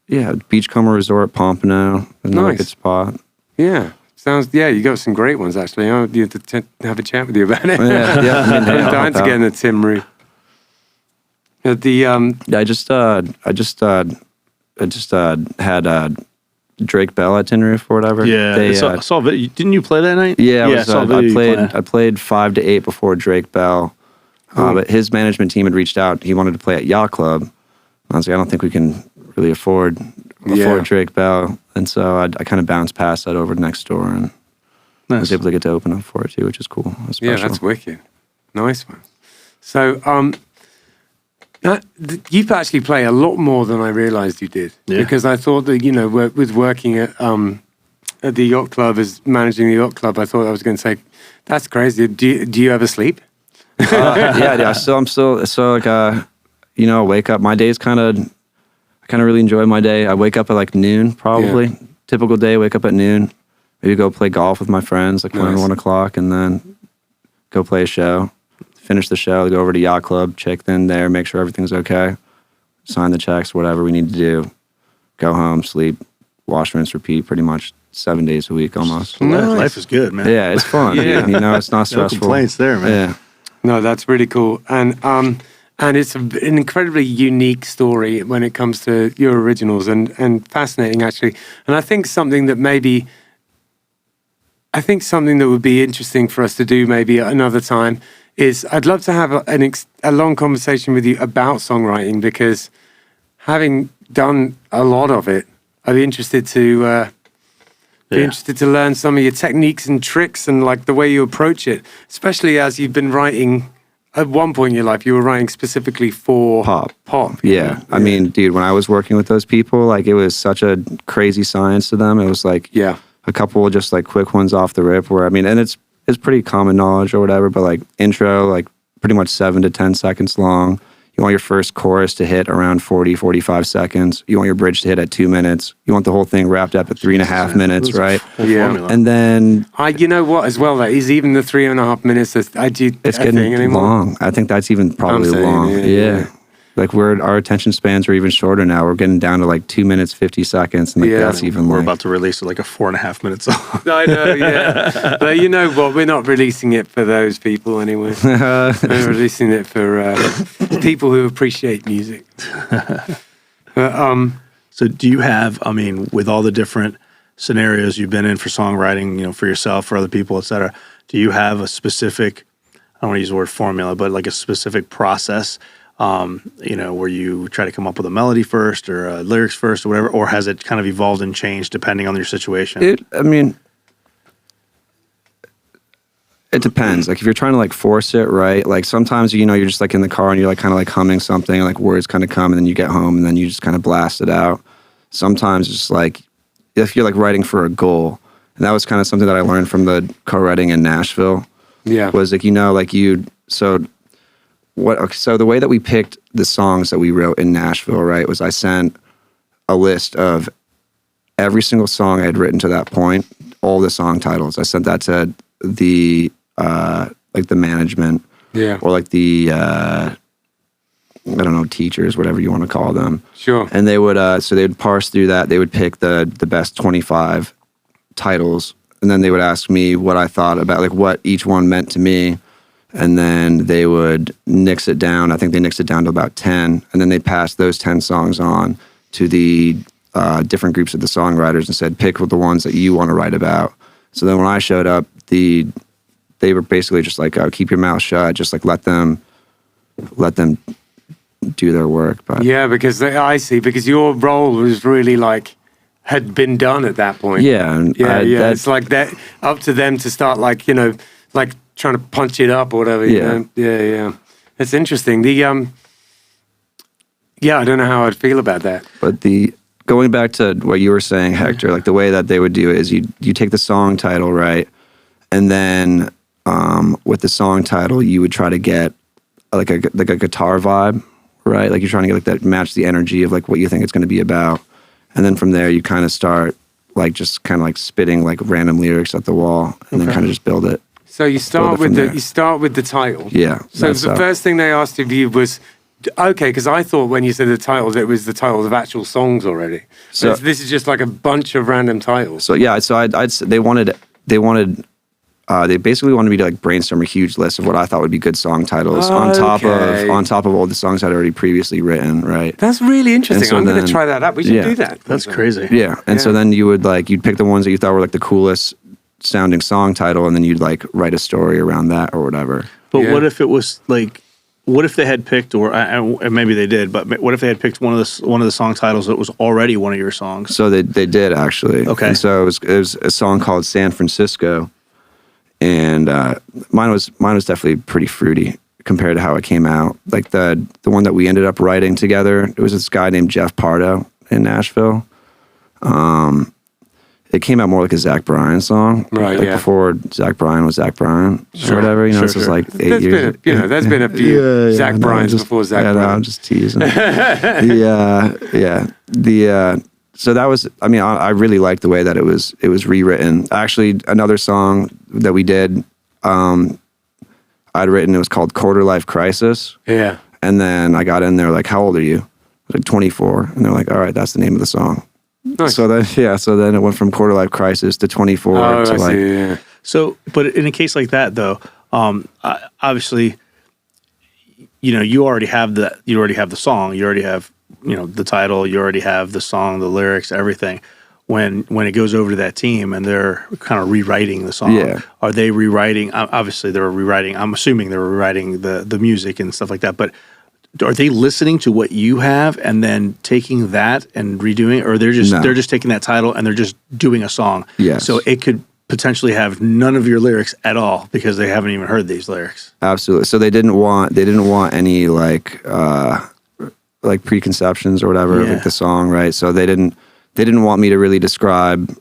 Speaker 4: Yeah, Beachcomber Resort, Pompano. Another good spot.
Speaker 2: Yeah. You got some great ones, actually. I need to have a chat with you about it.
Speaker 4: Yeah.
Speaker 2: I'm dying to get in the Tim Roo.
Speaker 4: I just had Drake Bell at Tin Roof or whatever.
Speaker 1: Yeah, I saw didn't you play that night?
Speaker 4: Yeah, I played 5 to 8 before Drake Bell. But his management team had reached out. He wanted to play at Yacht Club. I was like, I don't think we can really afford Drake Bell. And so I kind of bounced past that over next door and I was able to get to open up for it too, which is cool.
Speaker 2: Yeah, that's wicked. Nice one. So you actually play a lot more than I realized you did. Yeah. Because I thought that, with working at the yacht club, as managing the yacht club, I thought I was going to say, that's crazy. Do you ever sleep?
Speaker 4: Yeah. I wake up, my day's I kind of really enjoy my day. I wake up at like noon, probably. Yeah. Typical day, wake up at noon. Maybe go play golf with my friends, like 1 o'clock, and then go play a show. Finish the show, go over to Yacht Club, check in there, make sure everything's okay. Sign the checks, whatever we need to do. Go home, sleep, wash, rinse, repeat, pretty much 7 days a week almost.
Speaker 1: Nice. Life is good, man.
Speaker 4: Yeah, it's fun. Yeah. It's not stressful.
Speaker 1: No complaints there, man.
Speaker 4: Yeah.
Speaker 2: No, that's really cool. And it's an incredibly unique story when it comes to your originals and fascinating, actually. And I think something that would be interesting for us to do maybe at another time is I'd love to have a long conversation with you about songwriting, because having done a lot of it, I'd be interested to learn some of your techniques and tricks and like the way you approach it, especially as you've been writing. At one point in your life, you were writing specifically for pop.
Speaker 4: Yeah. I mean, dude, when I was working with those people, like it was such a crazy science to them. It was like a couple of just like quick ones off the rip where, and it's pretty common knowledge or whatever, but like intro, like pretty much 7 to 10 seconds long. You want your first chorus to hit around 40, 45 seconds. You want your bridge to hit at 2 minutes. You want the whole thing wrapped up at 3.5 minutes, right?
Speaker 1: Yeah.
Speaker 4: And then...
Speaker 2: you know what, as well, that is even the 3.5 minutes, it's
Speaker 4: getting long. I think that's even probably long. Yeah. Like our attention spans are even shorter now. We're getting down to like 2 minutes, 50 seconds. And that's even
Speaker 1: We're about to release like a 4.5 minute song.
Speaker 2: I know, yeah. But you know what? We're not releasing it for those people anyway. We're releasing it for people who appreciate music.
Speaker 1: So do you have, with all the different scenarios you've been in for songwriting, for yourself, for other people, et cetera, do you have a specific, I don't want to use the word formula, but like a specific process where you try to come up with a melody first or lyrics first or whatever, or has it kind of evolved and changed depending on your situation?
Speaker 4: It depends. Like if you're trying to like force it, right? Like sometimes, you're just like in the car and you're like kind of like humming something and like words kind of come and then you get home and then you just kind of blast it out. Sometimes it's like, if you're like writing for a goal, and that was kind of something that I learned from the co-writing in Nashville.
Speaker 2: Yeah.
Speaker 4: Was like, So the way that we picked the songs that we wrote in Nashville, right, was I sent a list of every single song I had written to that point, all the song titles. I sent that to the like the management, or like the I don't know, teachers, whatever you want to call them.
Speaker 2: Sure.
Speaker 4: And they would so they would parse through that. They would pick the best 25 titles, and then they would ask me what I thought about like what each one meant to me. And then they would nix it down. I think they nixed it down to about 10. And then they passed those 10 songs on to the different groups of the songwriters and said, pick the ones that you want to write about. So then when I showed up, they were basically just like, oh, keep your mouth shut. Just like let them do their work. But
Speaker 2: yeah, because because your role was really like, had been done at that point.
Speaker 4: Yeah. And
Speaker 2: it's like that up to them to start like, like trying to punch it up or whatever.
Speaker 4: Yeah.
Speaker 2: Yeah. It's interesting. I don't know how I'd feel about that.
Speaker 4: But going back to what you were saying, Hector, like the way that they would do it is you take the song title, right? And then with the song title, you would try to get like a guitar vibe, right? Like you're trying to get like that match the energy of like what you think it's going to be about. And then from there, you kind of start like just kind of like spitting like random lyrics at the wall and then kind of just build it.
Speaker 2: So you start with the title.
Speaker 4: Yeah.
Speaker 2: So the first thing they asked of you was, okay, because I thought when you said the titles, it was the titles of actual songs already. So this is just like a bunch of random titles.
Speaker 4: So yeah, so they basically wanted me to like brainstorm a huge list of what I thought would be good song titles on top of all the songs I'd already previously written, right?
Speaker 2: That's really interesting. I'm going to try that out. We should do that.
Speaker 1: That's crazy.
Speaker 4: Yeah, and so then you'd pick the ones that you thought were like the coolest sounding song title, and then you'd like write a story around that or whatever.
Speaker 1: But what if it was like, what if they had picked, and maybe they did, but what if they had picked one of the song titles that was already one of your songs?
Speaker 4: So they did actually. Okay. And so it was a song called San Francisco, and mine was definitely pretty fruity compared to how it came out. Like the one that we ended up writing together, it was this guy named Jeff Pardo in Nashville. It came out more like a Zach Bryan song,
Speaker 2: right?
Speaker 4: Like before Zach Bryan was Zach Bryan, or whatever. This was like 8 years.
Speaker 2: There's been a few Zach Bryans before Zach Bryan.
Speaker 4: I'm just teasing. So that was. I mean, I really liked the way that it was rewritten. Actually, another song that we did, I'd written. It was called Quarter Life Crisis.
Speaker 2: Yeah.
Speaker 4: And then I got in there like, "How old are you?" I was like 24, and they're like, "All right, that's the name of the song." Nice. So then it went from Quarter Life Crisis to 24 to like.
Speaker 2: See, yeah.
Speaker 1: So, but in a case like that, though, obviously, you already have the song, you already have the title, you already have the song, the lyrics, everything. When it goes over to that team and they're kind of rewriting the song, are they rewriting? Obviously, they're rewriting. I'm assuming they're rewriting the music and stuff like that, but. Are they listening to what you have and then taking that and redoing it, or they're just taking that title and they're just doing a song?
Speaker 4: Yes.
Speaker 1: So it could potentially have none of your lyrics at all because they haven't even heard these lyrics.
Speaker 4: Absolutely. So they didn't want any like preconceptions or whatever of like the song, right? So they didn't want me to really describe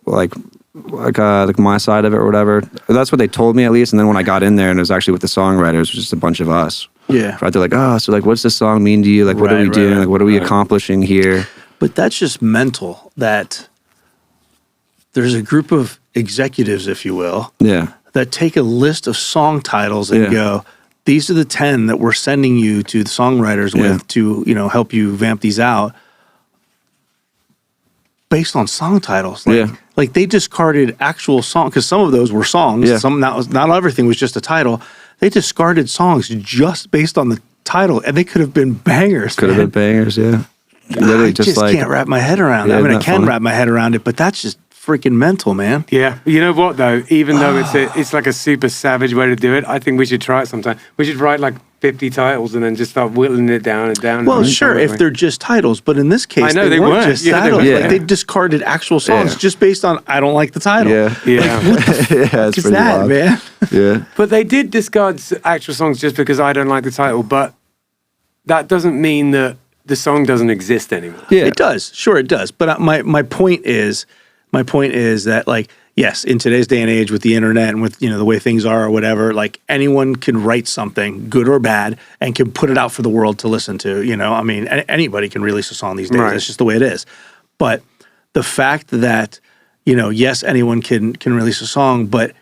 Speaker 4: like my side of it or whatever. That's what they told me at least. And then when I got in there and it was actually with the songwriters, it was just a bunch of us.
Speaker 1: Yeah.
Speaker 4: Right. They're like, oh, so like, what's this song mean to you? Like, what are we doing? Like, what are we accomplishing here?
Speaker 1: But that's just mental that there's a group of executives, if you will, that take a list of song titles and go, these are the 10 that we're sending you to the songwriters with to, help you vamp these out based on song titles. Like they discarded actual songs because some of those were songs. Yeah. Not everything was just a title. They discarded songs just based on the title, and they could have been bangers.
Speaker 4: Could have been bangers, yeah.
Speaker 1: Literally, I just can't wrap my head around it. I mean, I can wrap my head around it, but that's just freaking mental, man.
Speaker 2: Yeah. You know what, though? Even though it's like a super savage way to do it, I think we should try it sometime. We should write like 50 titles and then just start whittling it down and down.
Speaker 1: Well, sure, if they're just titles, but in this case, they weren't just titles. They discarded actual songs just based on, I don't like the title.
Speaker 2: Yeah.
Speaker 1: Like, what the fuck is that, man?
Speaker 4: Yeah.
Speaker 2: But they did discard actual songs just because I don't like the title, but that doesn't mean that the song doesn't exist anymore.
Speaker 1: Yeah. It does. Sure, it does. But my point is that, like, yes, in today's day and age with the internet and with, the way things are or whatever, like anyone can write something, good or bad, and can put it out for the world to listen to, I mean, anybody can release a song these days. That's just the way it is. But the fact that, yes, anyone can release a song, but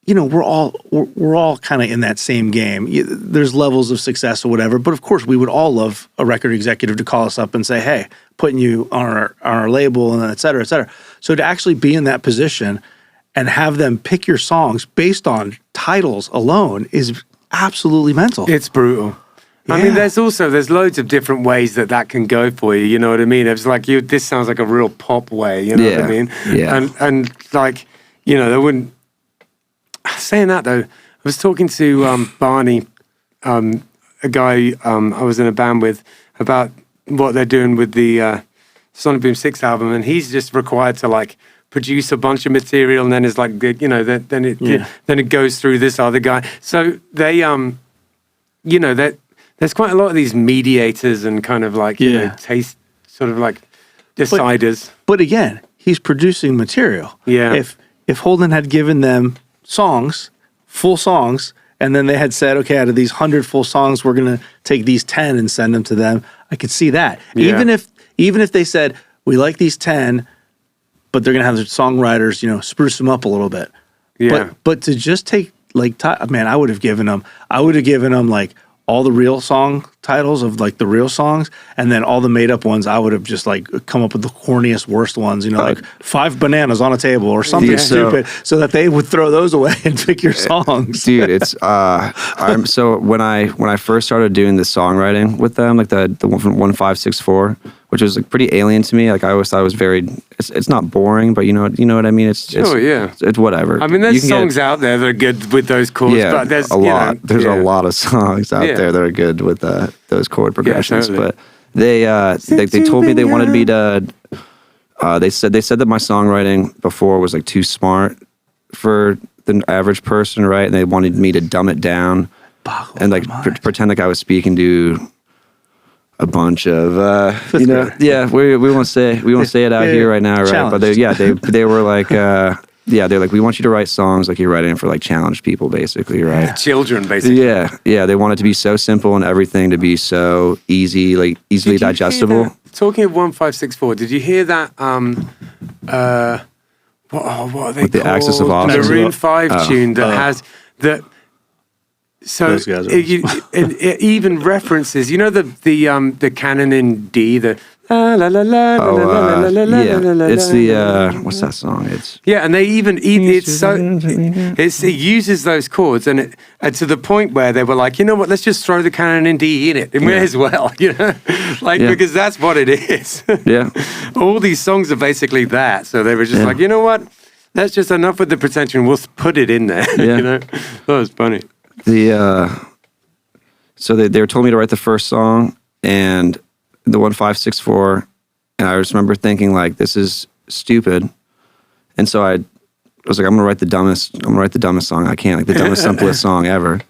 Speaker 1: we're all kind of in that same game. There's levels of success or whatever, but of course we would all love a record executive to call us up and say, "Hey, putting you on our label," and et cetera, et cetera. So to actually be in that position and have them pick your songs based on titles alone is absolutely mental.
Speaker 2: It's brutal. Yeah. I mean, there's loads of different ways that can go for you. You know what I mean? It's like this sounds like a real pop way. You know what I mean?
Speaker 4: Yeah.
Speaker 2: And like, they wouldn't. Saying that though, I was talking to Barney, a guy I was in a band with, about what they're doing with the Sonic Boom 6 album, and he's just required to like produce a bunch of material, and then it's like then it goes through this other guy. So they there's quite a lot of these mediators and kind of like taste sort of like deciders.
Speaker 1: But again, he's producing material.
Speaker 2: Yeah.
Speaker 1: If Holden had given them songs, full songs, and then they had said, okay, out of these 100 full songs, we're going to take these 10 and send them to them, I could see that. Yeah. Even if they said, we like these 10, but they're going to have their songwriters, spruce them up a little bit.
Speaker 2: Yeah.
Speaker 1: But to just take, like, man, I would have given them like all the real song titles of like the real songs, and then all the made up ones, I would have just like come up with the corniest, worst ones, like 5 bananas on a table or something stupid, so that they would throw those away and pick your songs.
Speaker 4: Dude, it's so when I first started doing the songwriting with them, like the 1564, which was like pretty alien to me. Like I always thought it was very. It's not boring, but you know what I mean. It's whatever.
Speaker 2: I mean, there's songs out there that are good with those chords.
Speaker 4: Yeah,
Speaker 2: but there's
Speaker 4: a lot. There's a lot of songs out there that are good with those chord progressions.
Speaker 2: Totally.
Speaker 4: But they told me they wanted me to. They said that my songwriting before was like too smart for the average person, right? And they wanted me to dumb it down and like pretend like I was speaking to a bunch of we won't say it out here right now, right? Challenged. But they were like they're like, we want you to write songs like you're writing for like challenged people, basically, right?
Speaker 2: Children, basically.
Speaker 4: Yeah. They want it to be so simple and everything to be so easy, like easily digestible.
Speaker 2: Talking of 1564, did you hear that? What are they called?
Speaker 4: The Axis of Opposites.
Speaker 2: The Maroon 5 tune that has the. So it even references, the canon in D, the la la la la la la la la.
Speaker 4: Yeah, it's the what's that song? It's
Speaker 2: and they even it uses those chords and to the point where they were like, you know what? Let's just throw the canon in D in it. It may as well, because that's what it is.
Speaker 4: Yeah,
Speaker 2: all these songs are basically that. So they were just like, you know what? That's just enough with the pretension. We'll put it in there.
Speaker 4: Yeah.
Speaker 2: That was funny.
Speaker 4: So they were told me to write the first song and the 1564, and I just remember thinking like, this is stupid, and so I was like, I'm gonna write the dumbest song I can, like the dumbest, simplest song ever.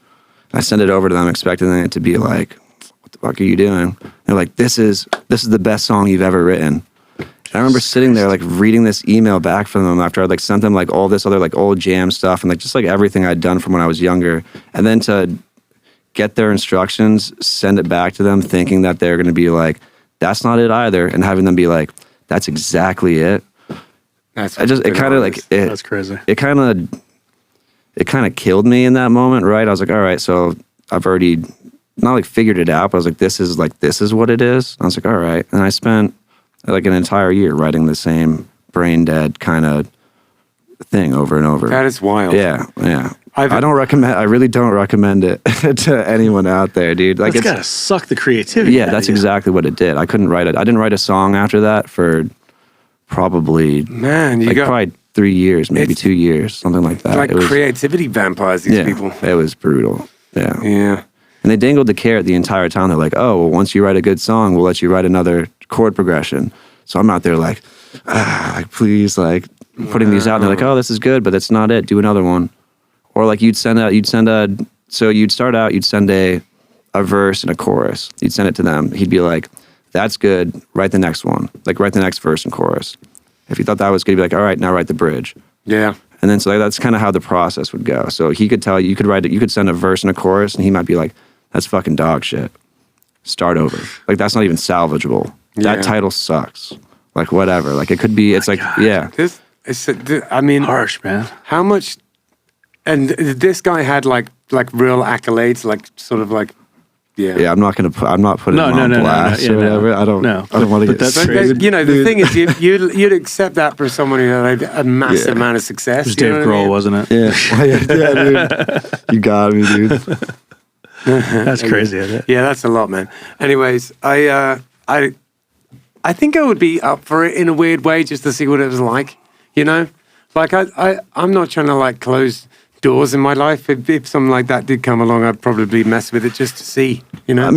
Speaker 4: I sent it over to them, expecting it to be like, what the fuck are you doing? And they're like, this is the best song you've ever written. And I remember sitting there like reading this email back from them after I'd like sent them like all this other like old jam stuff and like just like everything I'd done from when I was younger, and then to get their instructions, send it back to them thinking that they're going to be like, that's not it either, and having them be like, that's exactly it. That's crazy. It kind of killed me in that moment, right? I was like, all right, so I've already not like figured it out, but I was like, this is what it is. I was like, all right, and I spent like an entire year writing the same brain dead kind of thing over and over.
Speaker 2: That is wild.
Speaker 4: Yeah. I really don't recommend it to anyone out there, dude. Like,
Speaker 1: it's gotta suck the creativity.
Speaker 4: Yeah, that's exactly what it did. I couldn't write it. I didn't write a song after that for probably probably 3 years, maybe 2 years, something like that.
Speaker 2: Like creativity vampires, these people.
Speaker 4: It was brutal. Yeah.
Speaker 2: Yeah.
Speaker 4: And they dangled the carrot the entire time. They're like, oh, well, once you write a good song, we'll let you write another chord progression. So I'm out there like, please, like putting these out. And they're like, oh, this is good, but that's not it. Do another one. Or like you'd start out, you'd send a verse and a chorus. You'd send it to them. He'd be like, that's good. Write the next one. Like write the next verse and chorus. If he thought that was good, he'd be like, all right, now write the bridge.
Speaker 2: Yeah.
Speaker 4: And then so like, that's kind of how the process would go. So he could tell you, you could write it, you could send a verse and a chorus, and he might be like, that's fucking dog shit. Start over. Like, that's not even salvageable. That title sucks. Like, whatever. Like, it could be, it's like,
Speaker 1: God.
Speaker 4: yeah.
Speaker 2: I mean,
Speaker 1: Harsh, man.
Speaker 2: how much, and this guy had like real accolades, like sort of like,
Speaker 4: Yeah, I'm not putting him on blast or whatever. I don't want to get
Speaker 1: that's
Speaker 4: crazy.
Speaker 2: you know, the thing is, you'd accept that for someone who had a massive amount of success.
Speaker 1: It was Dave Grohl, wasn't it?
Speaker 4: Yeah, dude. You got me, dude.
Speaker 1: That's crazy, isn't it?
Speaker 2: Yeah, that's a lot, man. Anyways, I think I would be up for it in a weird way just to see what it was like, you know? Like, I'm not trying to, like, close doors in my life. If something like that did come along, I'd probably mess with it just to see, you know?
Speaker 4: I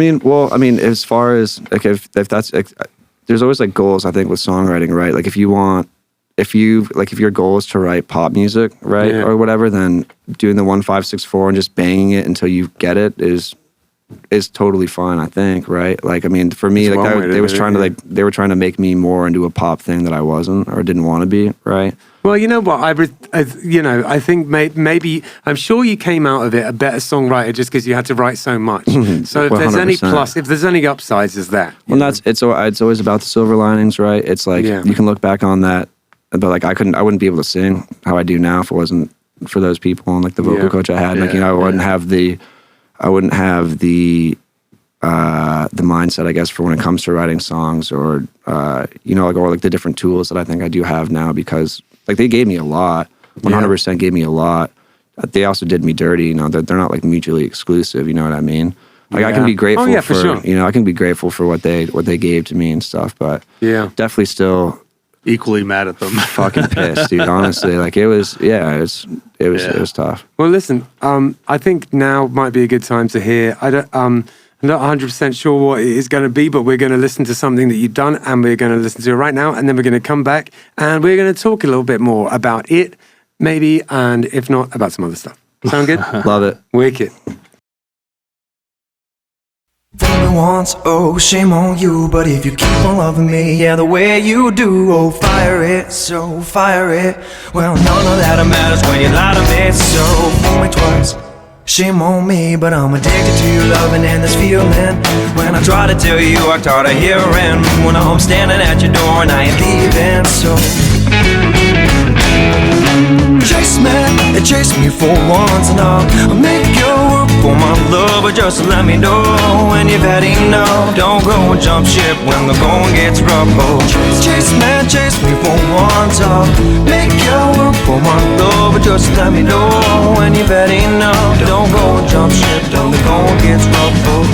Speaker 4: mean, as far as, like, if that's, like, there's always, like, goals, I think, with songwriting, right? Like, if your goal is to write pop music, right, or whatever, then doing the 1-5-6-4 and just banging it until you get it is totally fine, I think, right? Like, I mean, for me, like, they were trying to make me more into a pop thing that I wasn't or didn't want to be, right?
Speaker 2: Well, you know what? I think maybe I'm sure you came out of it a better songwriter just because you had to write so much. So if there's any
Speaker 4: 100%.
Speaker 2: if there's any upsides, is that.
Speaker 4: Well, it's always about the silver linings, right? It's like you can look back on that, but like I wouldn't be able to sing how I do now if it wasn't for those people and like the vocal coach I had. Like, you know, I wouldn't have the mindset, I guess, for when it comes to writing songs or you know, like, or like the different tools that I think I do have now, because like they gave me a lot, 100% gave me a lot. They also did me dirty, you know, they're not like mutually exclusive, you know what I mean? Like I can be grateful for sure. You know, I can be grateful for what they gave to me and stuff, but definitely still
Speaker 1: equally mad at them.
Speaker 4: Fucking pissed, dude. Honestly, like it was tough.
Speaker 2: Well, listen, I think now might be a good time to hear. I'm not 100% sure what it is going to be, but we're going to listen to something that you've done, and we're going to listen to it right now, and then we're going to come back, and we're going to talk a little bit more about it, maybe, and if not, about some other stuff. Sound good?
Speaker 4: Love it.
Speaker 2: Wicked.
Speaker 3: Fool me once, oh shame on you. But if you keep on loving me, yeah, the way you do, oh fire it, so fire it. Well, none of that matters when you lie to me. So fool me twice, shame on me. But I'm addicted to your loving and this feeling. When I try to tell you, I try to hear and when I'm standing at your door and I ain't leaving. So chase me for once and I'll make you work for my love. But just let me know when you've had enough. Don't go and jump ship when the going gets rough. Oh, chase me for once. I'll make you work for my love. But just let me know when you've had enough. Don't go and jump ship when the going gets rough. Oh.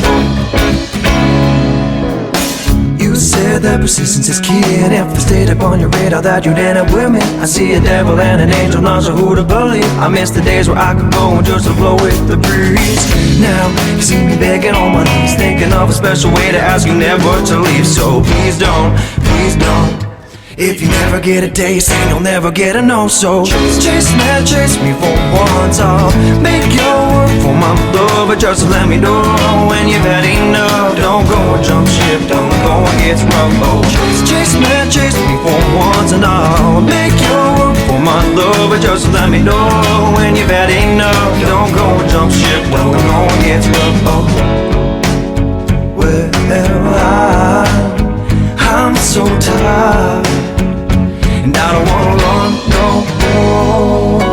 Speaker 3: You said that persistence is key, and if I stayed up on your radar that you'd end up with me. I see a devil and an angel, not sure who to believe. I miss the days where I could go and just flow with the breeze. Now you see me begging on my knees, thinking of a special way to ask you never to leave. So please don't, please don't. If you never get a taste, then you'll never get a no. So chase me for once. I'll make you work for my love. But just let me know when you've had enough. Don't go and jump ship, don't go and get rough. Oh, chase me for once, and I'll make you work for my love. But just let me know when you've had enough. Don't go and jump ship, don't go and get rough. Oh, well, I'm so tired, and I don't wanna run no more.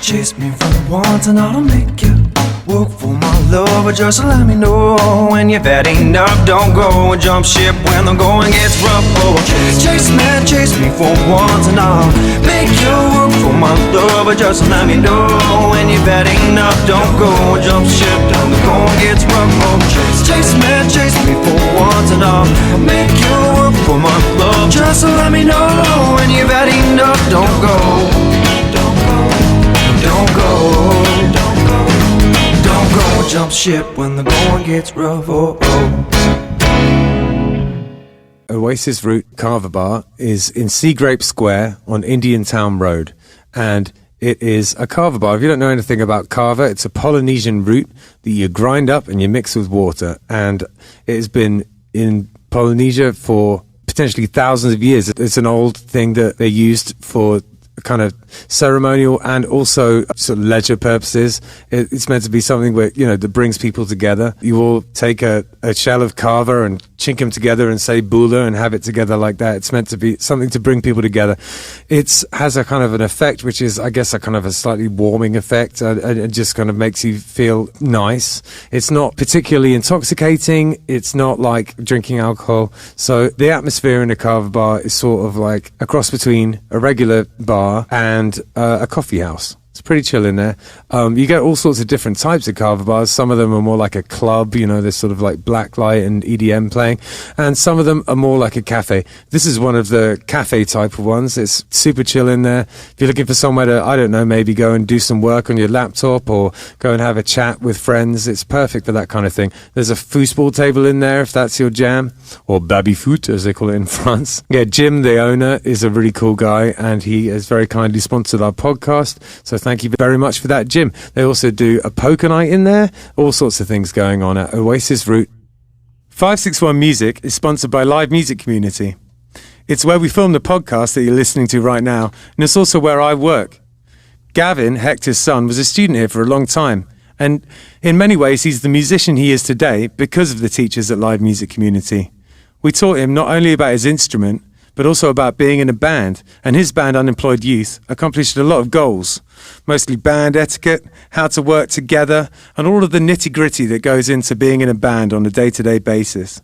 Speaker 3: Chase me for once and I'll make you work for my love. But just let me know when you've had enough. Don't go and jump ship when the going gets rough. Oh, chase me for once and I'll make you work for my love. But just let me know when you've had enough. Don't go and jump ship when the going gets rough. Oh, chase me for once and I'll make you work for my love. Just let me know when you've had enough. Don't go, don't go, don't go, don't go. Jump ship when the going gets rough. Oh, oh.
Speaker 5: Oasis route Kava bar is in Sea Grape Square on Indiantown Rd, and it is a Kava bar. If you don't know anything about Kava, it's a Polynesian root that you grind up and you mix with water, and it has been in Polynesia for potentially thousands of years. It's an old thing that they used for kind of ceremonial and also sort of leisure purposes. It's meant to be something where, you know, that brings people together. You all take a shell of kava and chink them together and say bula and have it together like that. It's meant to be something to bring people together. It has a kind of an effect, which is, I guess, a kind of a slightly warming effect. It just kind of makes you feel nice. It's not particularly intoxicating. It's not like drinking alcohol. So the atmosphere in a kava bar is sort of like a cross between a regular bar and a coffee house. It's pretty chill in there. You get all sorts of different types of kava bars. Some of them are more like a club, you know, there's sort of like blacklight and EDM playing. And some of them are more like a cafe. This is one of the cafe type of ones. It's super chill in there. If you're looking for somewhere to, I don't know, maybe go and do some work on your laptop or go and have a chat with friends, it's perfect for that kind of thing. There's a foosball table in there if that's your jam, or baby foot as they call it in France. Yeah, Jim, the owner, is a really cool guy, and he has very kindly sponsored our podcast. So thank you very much for that, Jim. They also do a poker night in there, all sorts of things going on at Oasis Route. 561 Music is sponsored by Live Music Community. It's where we film the podcast that you're listening to right now, and it's also where I work. Gavin, Hector's son, was a student here for a long time, and in many ways he's the musician he is today because of the teachers at Live Music Community. We taught him not only about his instrument, but also about being in a band, and his band, Unemployed Youth, accomplished a lot of goals, mostly band etiquette, how to work together, and all of the nitty-gritty that goes into being in a band on a day-to-day basis.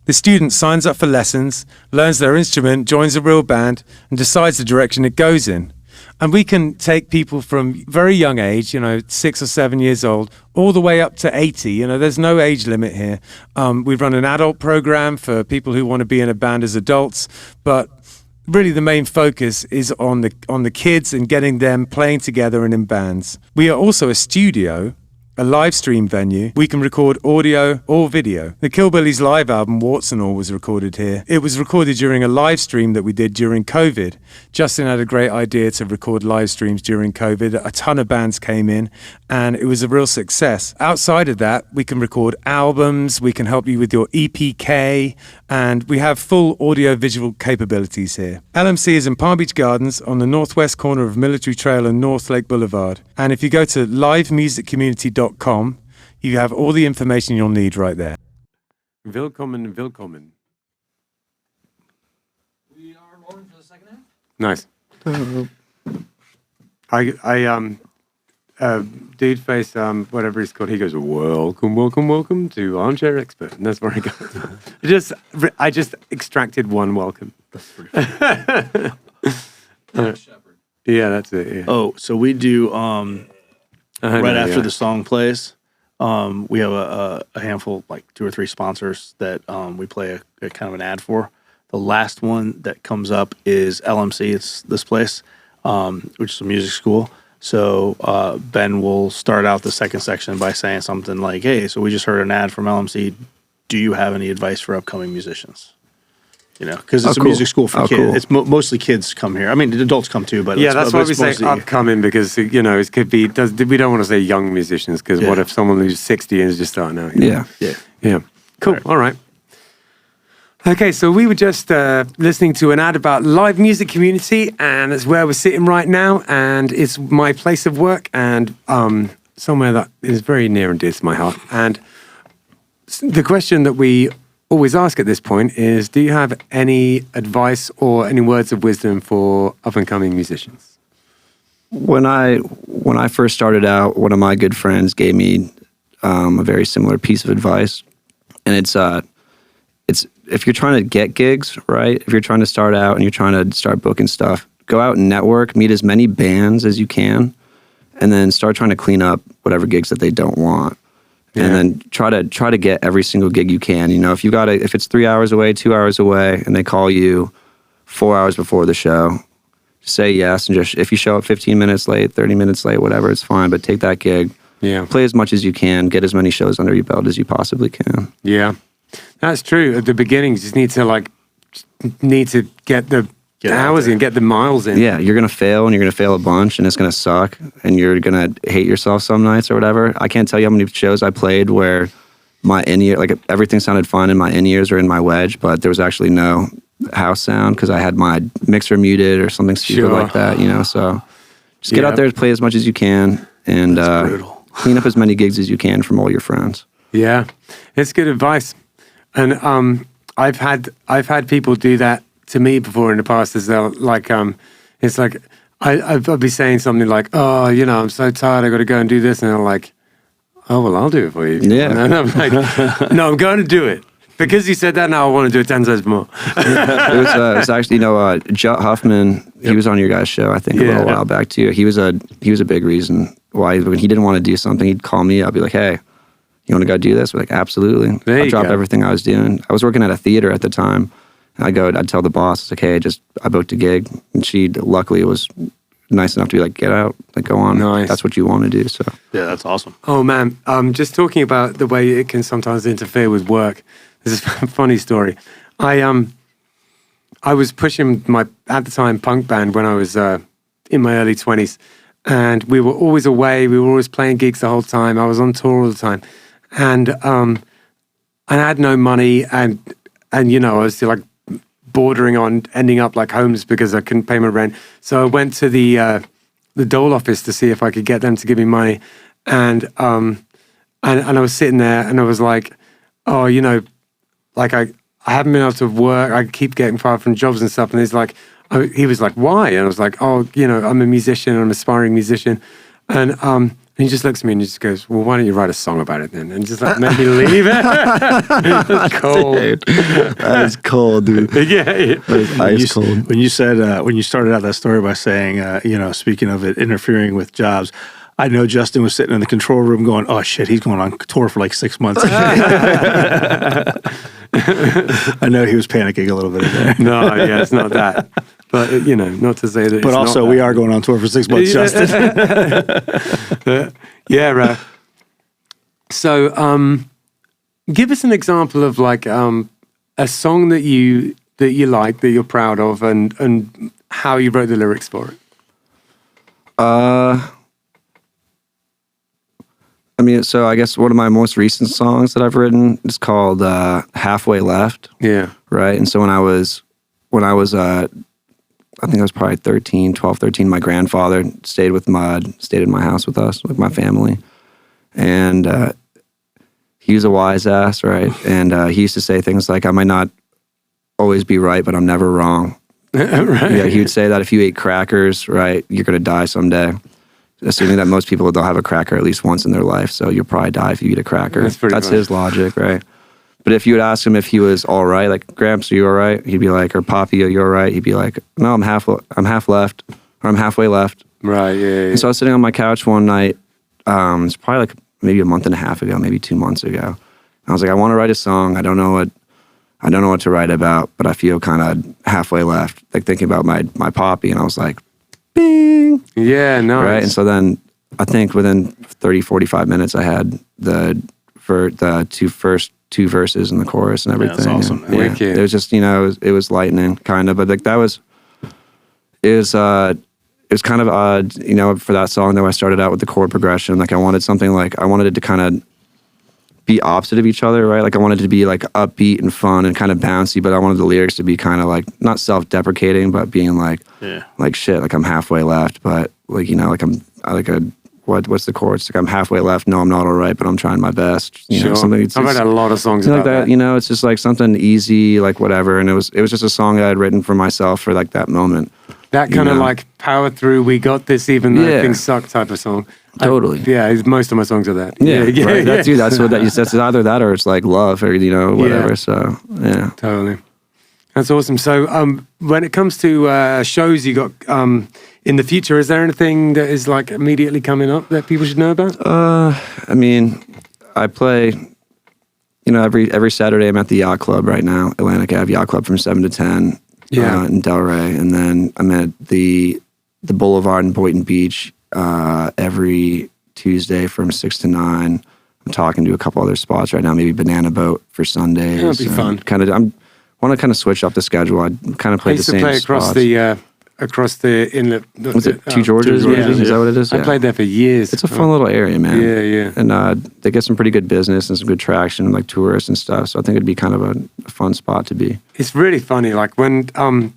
Speaker 5: The student signs up for lessons, learns their instrument, joins a real band, and decides the direction it goes in. And we can take people from very young age, 6 or 7 years old, all the way up to 80. There's no age limit here. We run an adult program for people who want to be in a band as adults, but really the main focus is on the kids and getting them playing together and in bands. We are also a studio, a live stream venue. We can record audio or video. The Killbillies live album, Warts and All, was recorded here. It was recorded during a live stream that we did during COVID. Justin had a great idea to record live streams during COVID. A ton of bands came in, and it was a real success. Outside of that, we can record albums, we can help you with your EPK, and we have full audio-visual capabilities here. LMC is in Palm Beach Gardens on the northwest corner of Military Trail and North Lake Boulevard. And if you go to livemusiccommunity.com, you have all the information you'll need right there. Willkommen, willkommen.
Speaker 6: We are rolling for the second half.
Speaker 5: Nice. Dude face, whatever he's called, he goes, welcome, welcome, welcome to Armchair Expert. And that's where I go. I just extracted one welcome.
Speaker 1: That's pretty funny.
Speaker 5: Yeah, that's it. Yeah.
Speaker 1: Oh, so we do, right after the song plays, we have a handful, like 2 or 3 sponsors that we play a kind of an ad for. The last one that comes up is LMC. It's this place, which is a music school. So Ben will start out the second section by saying something like, hey, so we just heard an ad from LMC. Do you have any advice for upcoming musicians? Because it's a music school for kids. Cool. It's mostly kids come here. I mean, adults come too, but
Speaker 5: that's why we say upcoming, because it could be. We don't want to say young musicians, because what if someone who's 60 and is just starting out? Yeah. Cool. All right. Okay, so we were just listening to an ad about Live Music Community, and it's where we're sitting right now, and it's my place of work, and somewhere that is very near and dear to my heart. And the question that we always ask at this point is, do you have any advice or any words of wisdom for up-and-coming musicians?
Speaker 4: When I first started out, one of my good friends gave me a very similar piece of advice, and it's if you're trying to get gigs, right? If you're trying to start out and you're trying to start booking stuff, go out and network, meet as many bands as you can, and then start trying to clean up whatever gigs that they don't want. Yeah. And then try to get every single gig you can. If it's 3 hours away, 2 hours away, and they call you, 4 hours before the show. Say yes, and just if you show up 15 minutes late, 30 minutes late, whatever, it's fine. But take that gig.
Speaker 2: Yeah.
Speaker 4: Play as much as you can. Get as many shows under your belt as you possibly can.
Speaker 2: Yeah, that's true. At the beginning, you just need to get the hours in, get the miles in.
Speaker 4: Yeah, you're gonna fail, and you're gonna fail a bunch, and it's gonna suck, and you're gonna hate yourself some nights or whatever. I can't tell you how many shows I played where my in-ear, like everything sounded fine in my in-ears or in my wedge, but there was actually no house sound because I had my mixer muted or something stupid like that, you know. So just get out there, play as much as you can, and clean up as many gigs as you can from all your friends.
Speaker 2: Yeah, it's good advice, and I've had people do that to me before in the past as well. Like it's like I'll be saying something like, "Oh, you know, I'm so tired. I got to go and do this," and they're like, "Oh, well, I'll do it for you."
Speaker 4: Yeah,
Speaker 2: and I'm like, "No, I'm going to do it." Because you said that, now I want to do it 10 times more.
Speaker 4: It was actually, Jutt Huffman, he was on your guys' show, I think, a little while back, too. He was a big reason why, when he didn't want to do something, he'd call me. I'd be like, hey, you want to go do this? We're like, absolutely. I'd drop everything I was doing. I was working at a theater at the time. And I'd tell the boss, I was like, hey, I booked a gig. And she, luckily, was nice enough to be like, get out, like, go on.
Speaker 2: Nice.
Speaker 4: That's what you want to do, so.
Speaker 1: Yeah, that's awesome.
Speaker 2: Oh, man. Just talking about the way it can sometimes interfere with work. This is a funny story. I was pushing my, at the time, punk band when I was in my early 20s. And we were always away. We were always playing gigs the whole time. I was on tour all the time. And I had no money. And you know, I was still like bordering on ending up like homeless because I couldn't pay my rent. So I went to the dole office to see if I could get them to give me money. And I was sitting there and I was like, oh, you know, like I haven't been able to work. I keep getting fired from jobs and stuff. And he was like, why? And I was like, oh, you know, I'm a musician. I'm an aspiring musician. And he just looks at me and he just goes, well, why don't you write a song about it then? And just like made me leave it. That's cold.
Speaker 4: Dude, that is cold, dude.
Speaker 2: Yeah.
Speaker 4: That is ice cold.
Speaker 1: When you said, when you started out that story by saying, you know, speaking of it interfering with jobs, I know Justin was sitting in the control room going, oh shit, he's going on tour for like 6 months. I know he was panicking a little bit in there.
Speaker 2: No, yeah, it's not that. But, you know, not to say that
Speaker 1: but
Speaker 2: it's
Speaker 1: also,
Speaker 2: not
Speaker 1: we
Speaker 2: that.
Speaker 1: are going on tour for 6 months, Justin.
Speaker 2: Yeah, so, give us an example of like a song that you like, that you're proud of, and how you wrote the lyrics for it.
Speaker 4: I mean, so I guess one of my most recent songs that I've written is called Halfway Left.
Speaker 2: Yeah.
Speaker 4: Right. And so when I was I think I was probably 12, 13, my grandfather stayed in my house with us, with my family. And he was a wise ass, right? And he used to say things like, I might not always be right, but I'm never wrong.
Speaker 2: Right.
Speaker 4: Yeah, he would say that if you ate crackers, right, you're going to die someday. Assuming that most people, they'll have a cracker at least once in their life, so you'll probably die if you eat a cracker. That's his logic, right? But if you would ask him if he was all right, like, Gramps, are you all right? He'd be like, or Poppy, are you all right? He'd be like, no, I'm half left, or I'm halfway left.
Speaker 2: Right, yeah.
Speaker 4: And so I was sitting on my couch one night, it's probably like maybe a month and a half ago, maybe 2 months ago. And I was like, I want to write a song. I don't know what to write about, but I feel kind of halfway left, like thinking about my Poppy, and I was like, bing.
Speaker 2: Yeah, nice.
Speaker 4: Right, and so then I think within 30, 45 minutes, I had the first two verses and the chorus and everything.
Speaker 1: Yeah, that's awesome.
Speaker 4: And, yeah, it was just, you know, it was lightning, kind of, but like it was kind of odd, you know, for that song though. I started out with the chord progression. Like I wanted it to kind of be opposite of each other, right? Like I wanted it to be like upbeat and fun and kind of bouncy, but I wanted the lyrics to be kind of like not self-deprecating, but being like, like shit, like I'm halfway left, but like, you know, what's the chords? Like I'm halfway left. No, I'm not all right, but I'm trying my best. You know, something.
Speaker 2: I've read a lot of songs
Speaker 4: like
Speaker 2: about that.
Speaker 4: You know, it's just like something easy, like whatever. And it was just a song that I'd written for myself for like that moment.
Speaker 2: That kind of like power through, we got this even though things suck type of song.
Speaker 4: Totally.
Speaker 2: Most of my songs are that.
Speaker 4: Yeah. Right. That's what that's either that or it's like love or, you know, whatever. Yeah. So, yeah.
Speaker 2: Totally. That's awesome. So when it comes to shows you got in the future, is there anything that is like immediately coming up that people should know about?
Speaker 4: I mean, I play, you know, every Saturday I'm at the Yacht Club right now, Atlantic Ave Yacht Club from 7 to 10. in Delray, and then I'm at the Boulevard in Boynton Beach every Tuesday from 6 to 9. I'm talking to a couple other spots right now, maybe Banana Boat for Sundays.
Speaker 2: That'd be fun.
Speaker 4: I want to kind of switch up the schedule. I kind of play the same spots.
Speaker 2: I used to play across the inlet.
Speaker 4: Was it Two Georges? Yeah. Is that what it is?
Speaker 2: I played there for years.
Speaker 4: It's a fun little area, man.
Speaker 2: Yeah.
Speaker 4: And they get some pretty good business and some good traction, like tourists and stuff. So I think it'd be kind of a fun spot to be.
Speaker 2: It's really funny, like when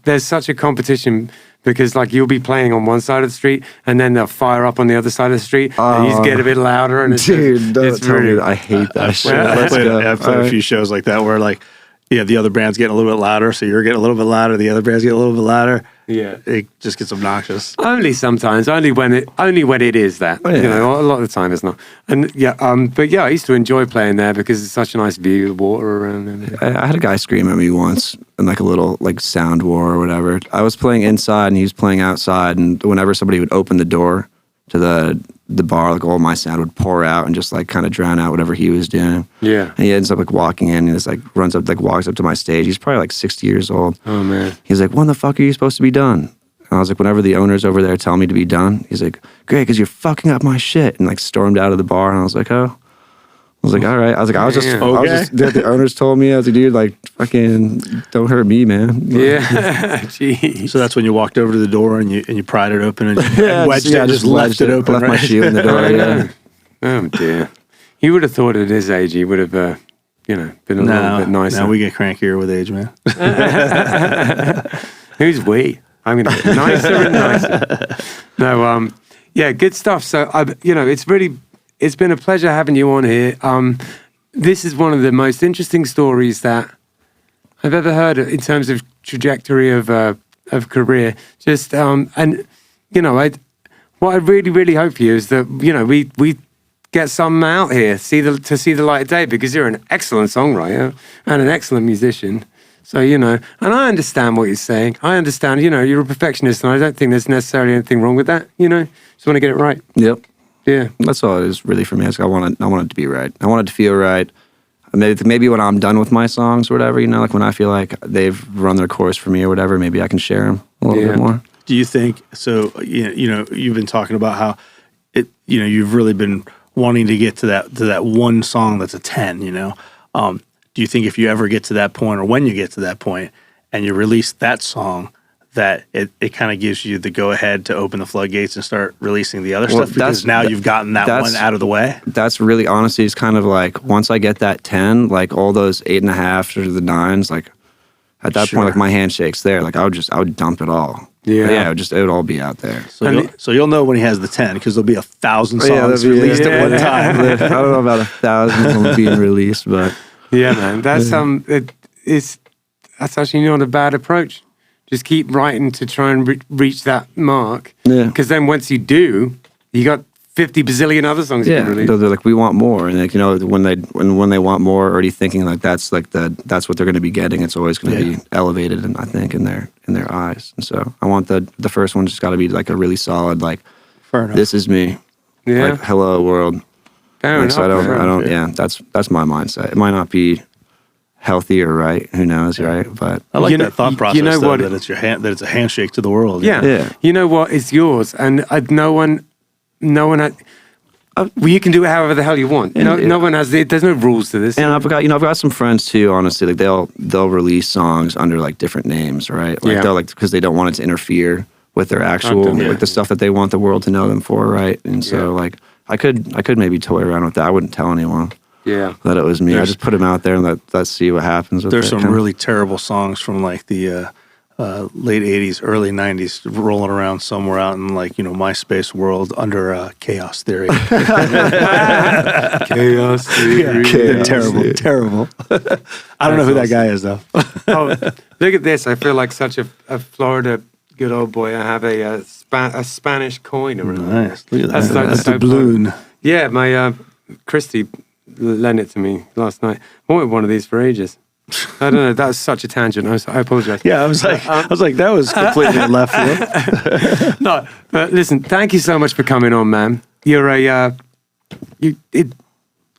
Speaker 2: there's such a competition because like you'll be playing on one side of the street and then they'll fire up on the other side of the street and you get a bit louder. And it's
Speaker 4: really, I hate that shit.
Speaker 1: I've played a few shows like that where like, the other band's getting a little bit louder, so you're getting a little bit louder, the other band's getting a little bit louder.
Speaker 2: Yeah.
Speaker 1: It just gets obnoxious.
Speaker 2: Only sometimes, only when it is that.
Speaker 4: Oh, yeah.
Speaker 2: You know, a lot of the time it's not. And but I used to enjoy playing there because it's such a nice view of the water around. And
Speaker 4: I had a guy scream at me once in like a little like sound war or whatever. I was playing inside and he was playing outside, and whenever somebody would open the door to the bar, like all my sound would pour out and just like kind of drown out whatever he was doing.
Speaker 2: Yeah.
Speaker 4: And he ends up like walking in and just like walks up to my stage. He's probably like 60 years old.
Speaker 2: Oh man.
Speaker 4: He's like, when the fuck are you supposed to be done? And I was like, whenever the owners over there tell me to be done. He's like, great, because you're fucking up my shit. And like stormed out of the bar. And I was like, oh. I was like, all right. I was just, the owners told me, I was like, dude, like, fucking don't hurt me, man.
Speaker 2: Yeah. Jeez.
Speaker 1: So that's when you walked over to the door and you pried it open and wedged it, just left it open,
Speaker 4: left my shoe in the door, yeah.
Speaker 2: Oh, dear. You would have thought at his age he would have, been a little bit nicer.
Speaker 1: Now we get crankier with age, man.
Speaker 2: Who's we? I'm going to get nicer and nicer. No, good stuff. So, it's been a pleasure having you on here. This is one of the most interesting stories that I've ever heard in terms of trajectory of career. Just what I really, really hope for you is that we get some out here to see the light of day, because you're an excellent songwriter and an excellent musician. So and I understand what you're saying. I understand. You're a perfectionist, and I don't think there's necessarily anything wrong with that. Just want to get it right.
Speaker 4: Yep.
Speaker 2: Yeah,
Speaker 4: that's all it is really for me. I want it to be right. I want it to feel right. Maybe when I'm done with my songs or whatever, like when I feel like they've run their course for me or whatever, maybe I can share them a little bit more.
Speaker 1: Do you think so? You've been talking about how you've really been wanting to get to that one song that's a 10. Do you think if you ever get to that point, or when you get to that point, and you release that song, that it kind of gives you the go-ahead to open the floodgates and start releasing the other stuff, because now you've gotten that one out of the way? That's
Speaker 4: really, honestly, it's kind of like, once I get that 10, like all those 8.5s or the 9s, like at that point, like my handshake's there. Like I would dump it all. Yeah, it would all be out there.
Speaker 1: So you'll know when he has the 10, because there'll be 1,000 songs released at one time.
Speaker 4: I don't know about 1,000 being released, but
Speaker 2: yeah, man, that's that's actually not a bad approach. Just keep writing to try and reach that mark. Yeah. Because then once you do, you got 50 bazillion other songs you can release.
Speaker 4: They're like, we want more. And like, when they want more, already thinking like that's what they're going to be getting. It's always going to be elevated, and I think in their eyes. And so I want the first one just got to be like a really solid, like, this is me.
Speaker 2: Yeah.
Speaker 4: Like, hello world.
Speaker 2: Fair enough.
Speaker 4: So I don't. Yeah, that's my mindset. It might not be healthy or right, who knows, right? But
Speaker 1: I like that thought process. That it's your hand, that it's a handshake to the world.
Speaker 2: Yeah. You know what? It's yours, and no one had. You can do it however the hell you want. No one has. There's no rules to this.
Speaker 4: And I've got some friends too. Honestly, like they'll release songs under like different names, right? Like they'll because they don't want it to interfere with their actual like the stuff that they want the world to know them for, right? And so like I could maybe toy around with that. I wouldn't tell anyone.
Speaker 2: Yeah,
Speaker 4: that it was me. I just put them out there and let's see what happens.
Speaker 1: There's some really terrible songs from like the late 80s, early 90s rolling around somewhere out in like, MySpace world under Chaos Theory.
Speaker 2: Chaos Theory.
Speaker 1: Terrible. I don't know who that guy is though.
Speaker 2: Oh, look at this. I feel like such a Florida good old boy. I have a Spanish coin around.
Speaker 1: Nice. Look at that. That's a doubloon.
Speaker 2: Yeah, my Christy lent it to me last night. I wanted one of these for ages. I don't know. That was such a tangent. I apologize.
Speaker 1: Yeah, I was like, that was completely left field.
Speaker 2: No, but listen. Thank you so much for coming on, man. You're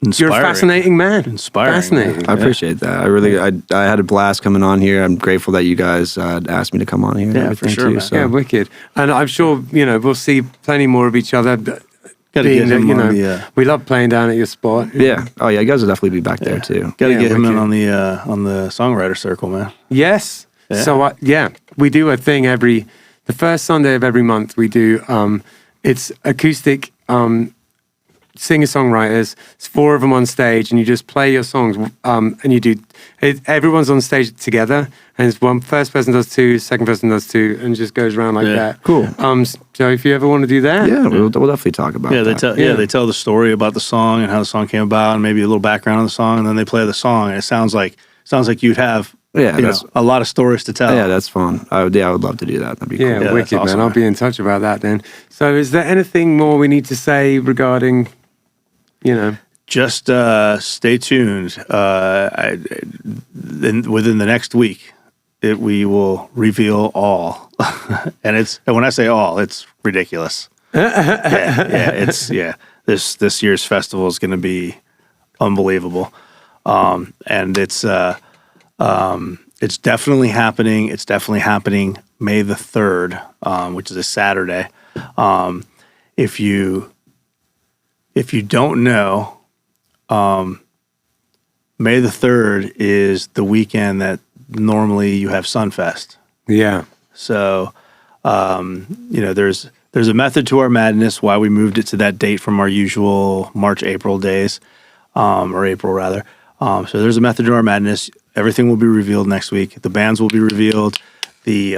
Speaker 2: You're a fascinating man.
Speaker 1: Inspiring.
Speaker 2: Fascinating.
Speaker 4: I appreciate that. I had a blast coming on here. I'm grateful that you guys asked me to come on here.
Speaker 1: Yeah, for sure,
Speaker 4: too,
Speaker 1: man.
Speaker 4: so.
Speaker 2: Yeah, wicked. And I'm sure, we'll see plenty more of each other.
Speaker 1: Gotta get him on the,
Speaker 2: we love playing down at your spot.
Speaker 4: Yeah. Oh, yeah. You guys will definitely be back there too.
Speaker 1: Gotta get him in
Speaker 2: wicked.
Speaker 1: on the songwriter circle, man.
Speaker 2: Yes.
Speaker 1: Yeah.
Speaker 2: So, we do a thing the first Sunday of every month. We do, it's acoustic singer-songwriters. It's 4 of them on stage, and you just play your songs. And you do, everyone's on stage together, and it's first person does 2, second person does 2, and it just goes around like that.
Speaker 4: Cool.
Speaker 2: So if you ever want to do that.
Speaker 4: Yeah, we'll definitely talk about that.
Speaker 1: They tell the story about the song and how the song came about, and maybe a little background on the song, and then they play the song, and it sounds like you'd have a lot of stories to tell.
Speaker 4: Yeah, that's fun. I would love to do that. That'd be cool.
Speaker 2: Yeah, wicked,
Speaker 1: awesome,
Speaker 2: man. I'll be in touch about that then. So is there anything more we need to say regarding,
Speaker 1: Just stay tuned. Within the next week, we will reveal all, and when I say all, it's ridiculous. This year's festival is going to be unbelievable, and it's definitely happening. It's definitely happening May the 3rd, which is a Saturday. If you don't know, May the 3rd is the weekend that normally you have Sunfest.
Speaker 2: Yeah.
Speaker 1: So, there's a method to our madness, why we moved it to that date from our usual March, April days, or April rather. So there's a method to our madness. Everything will be revealed next week. The bands will be revealed. The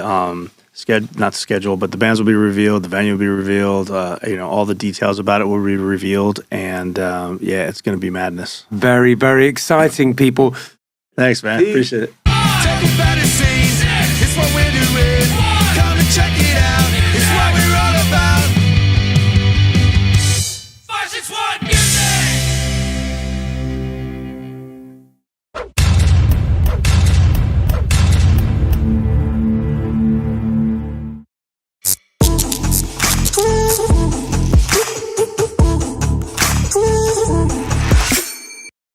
Speaker 1: not the schedule, but the bands will be revealed. The venue will be revealed. All the details about it will be revealed. And it's going to be madness.
Speaker 2: Very, very exciting, people.
Speaker 1: Thanks, man. Appreciate it.
Speaker 3: Take a better scene. It's what we're doing.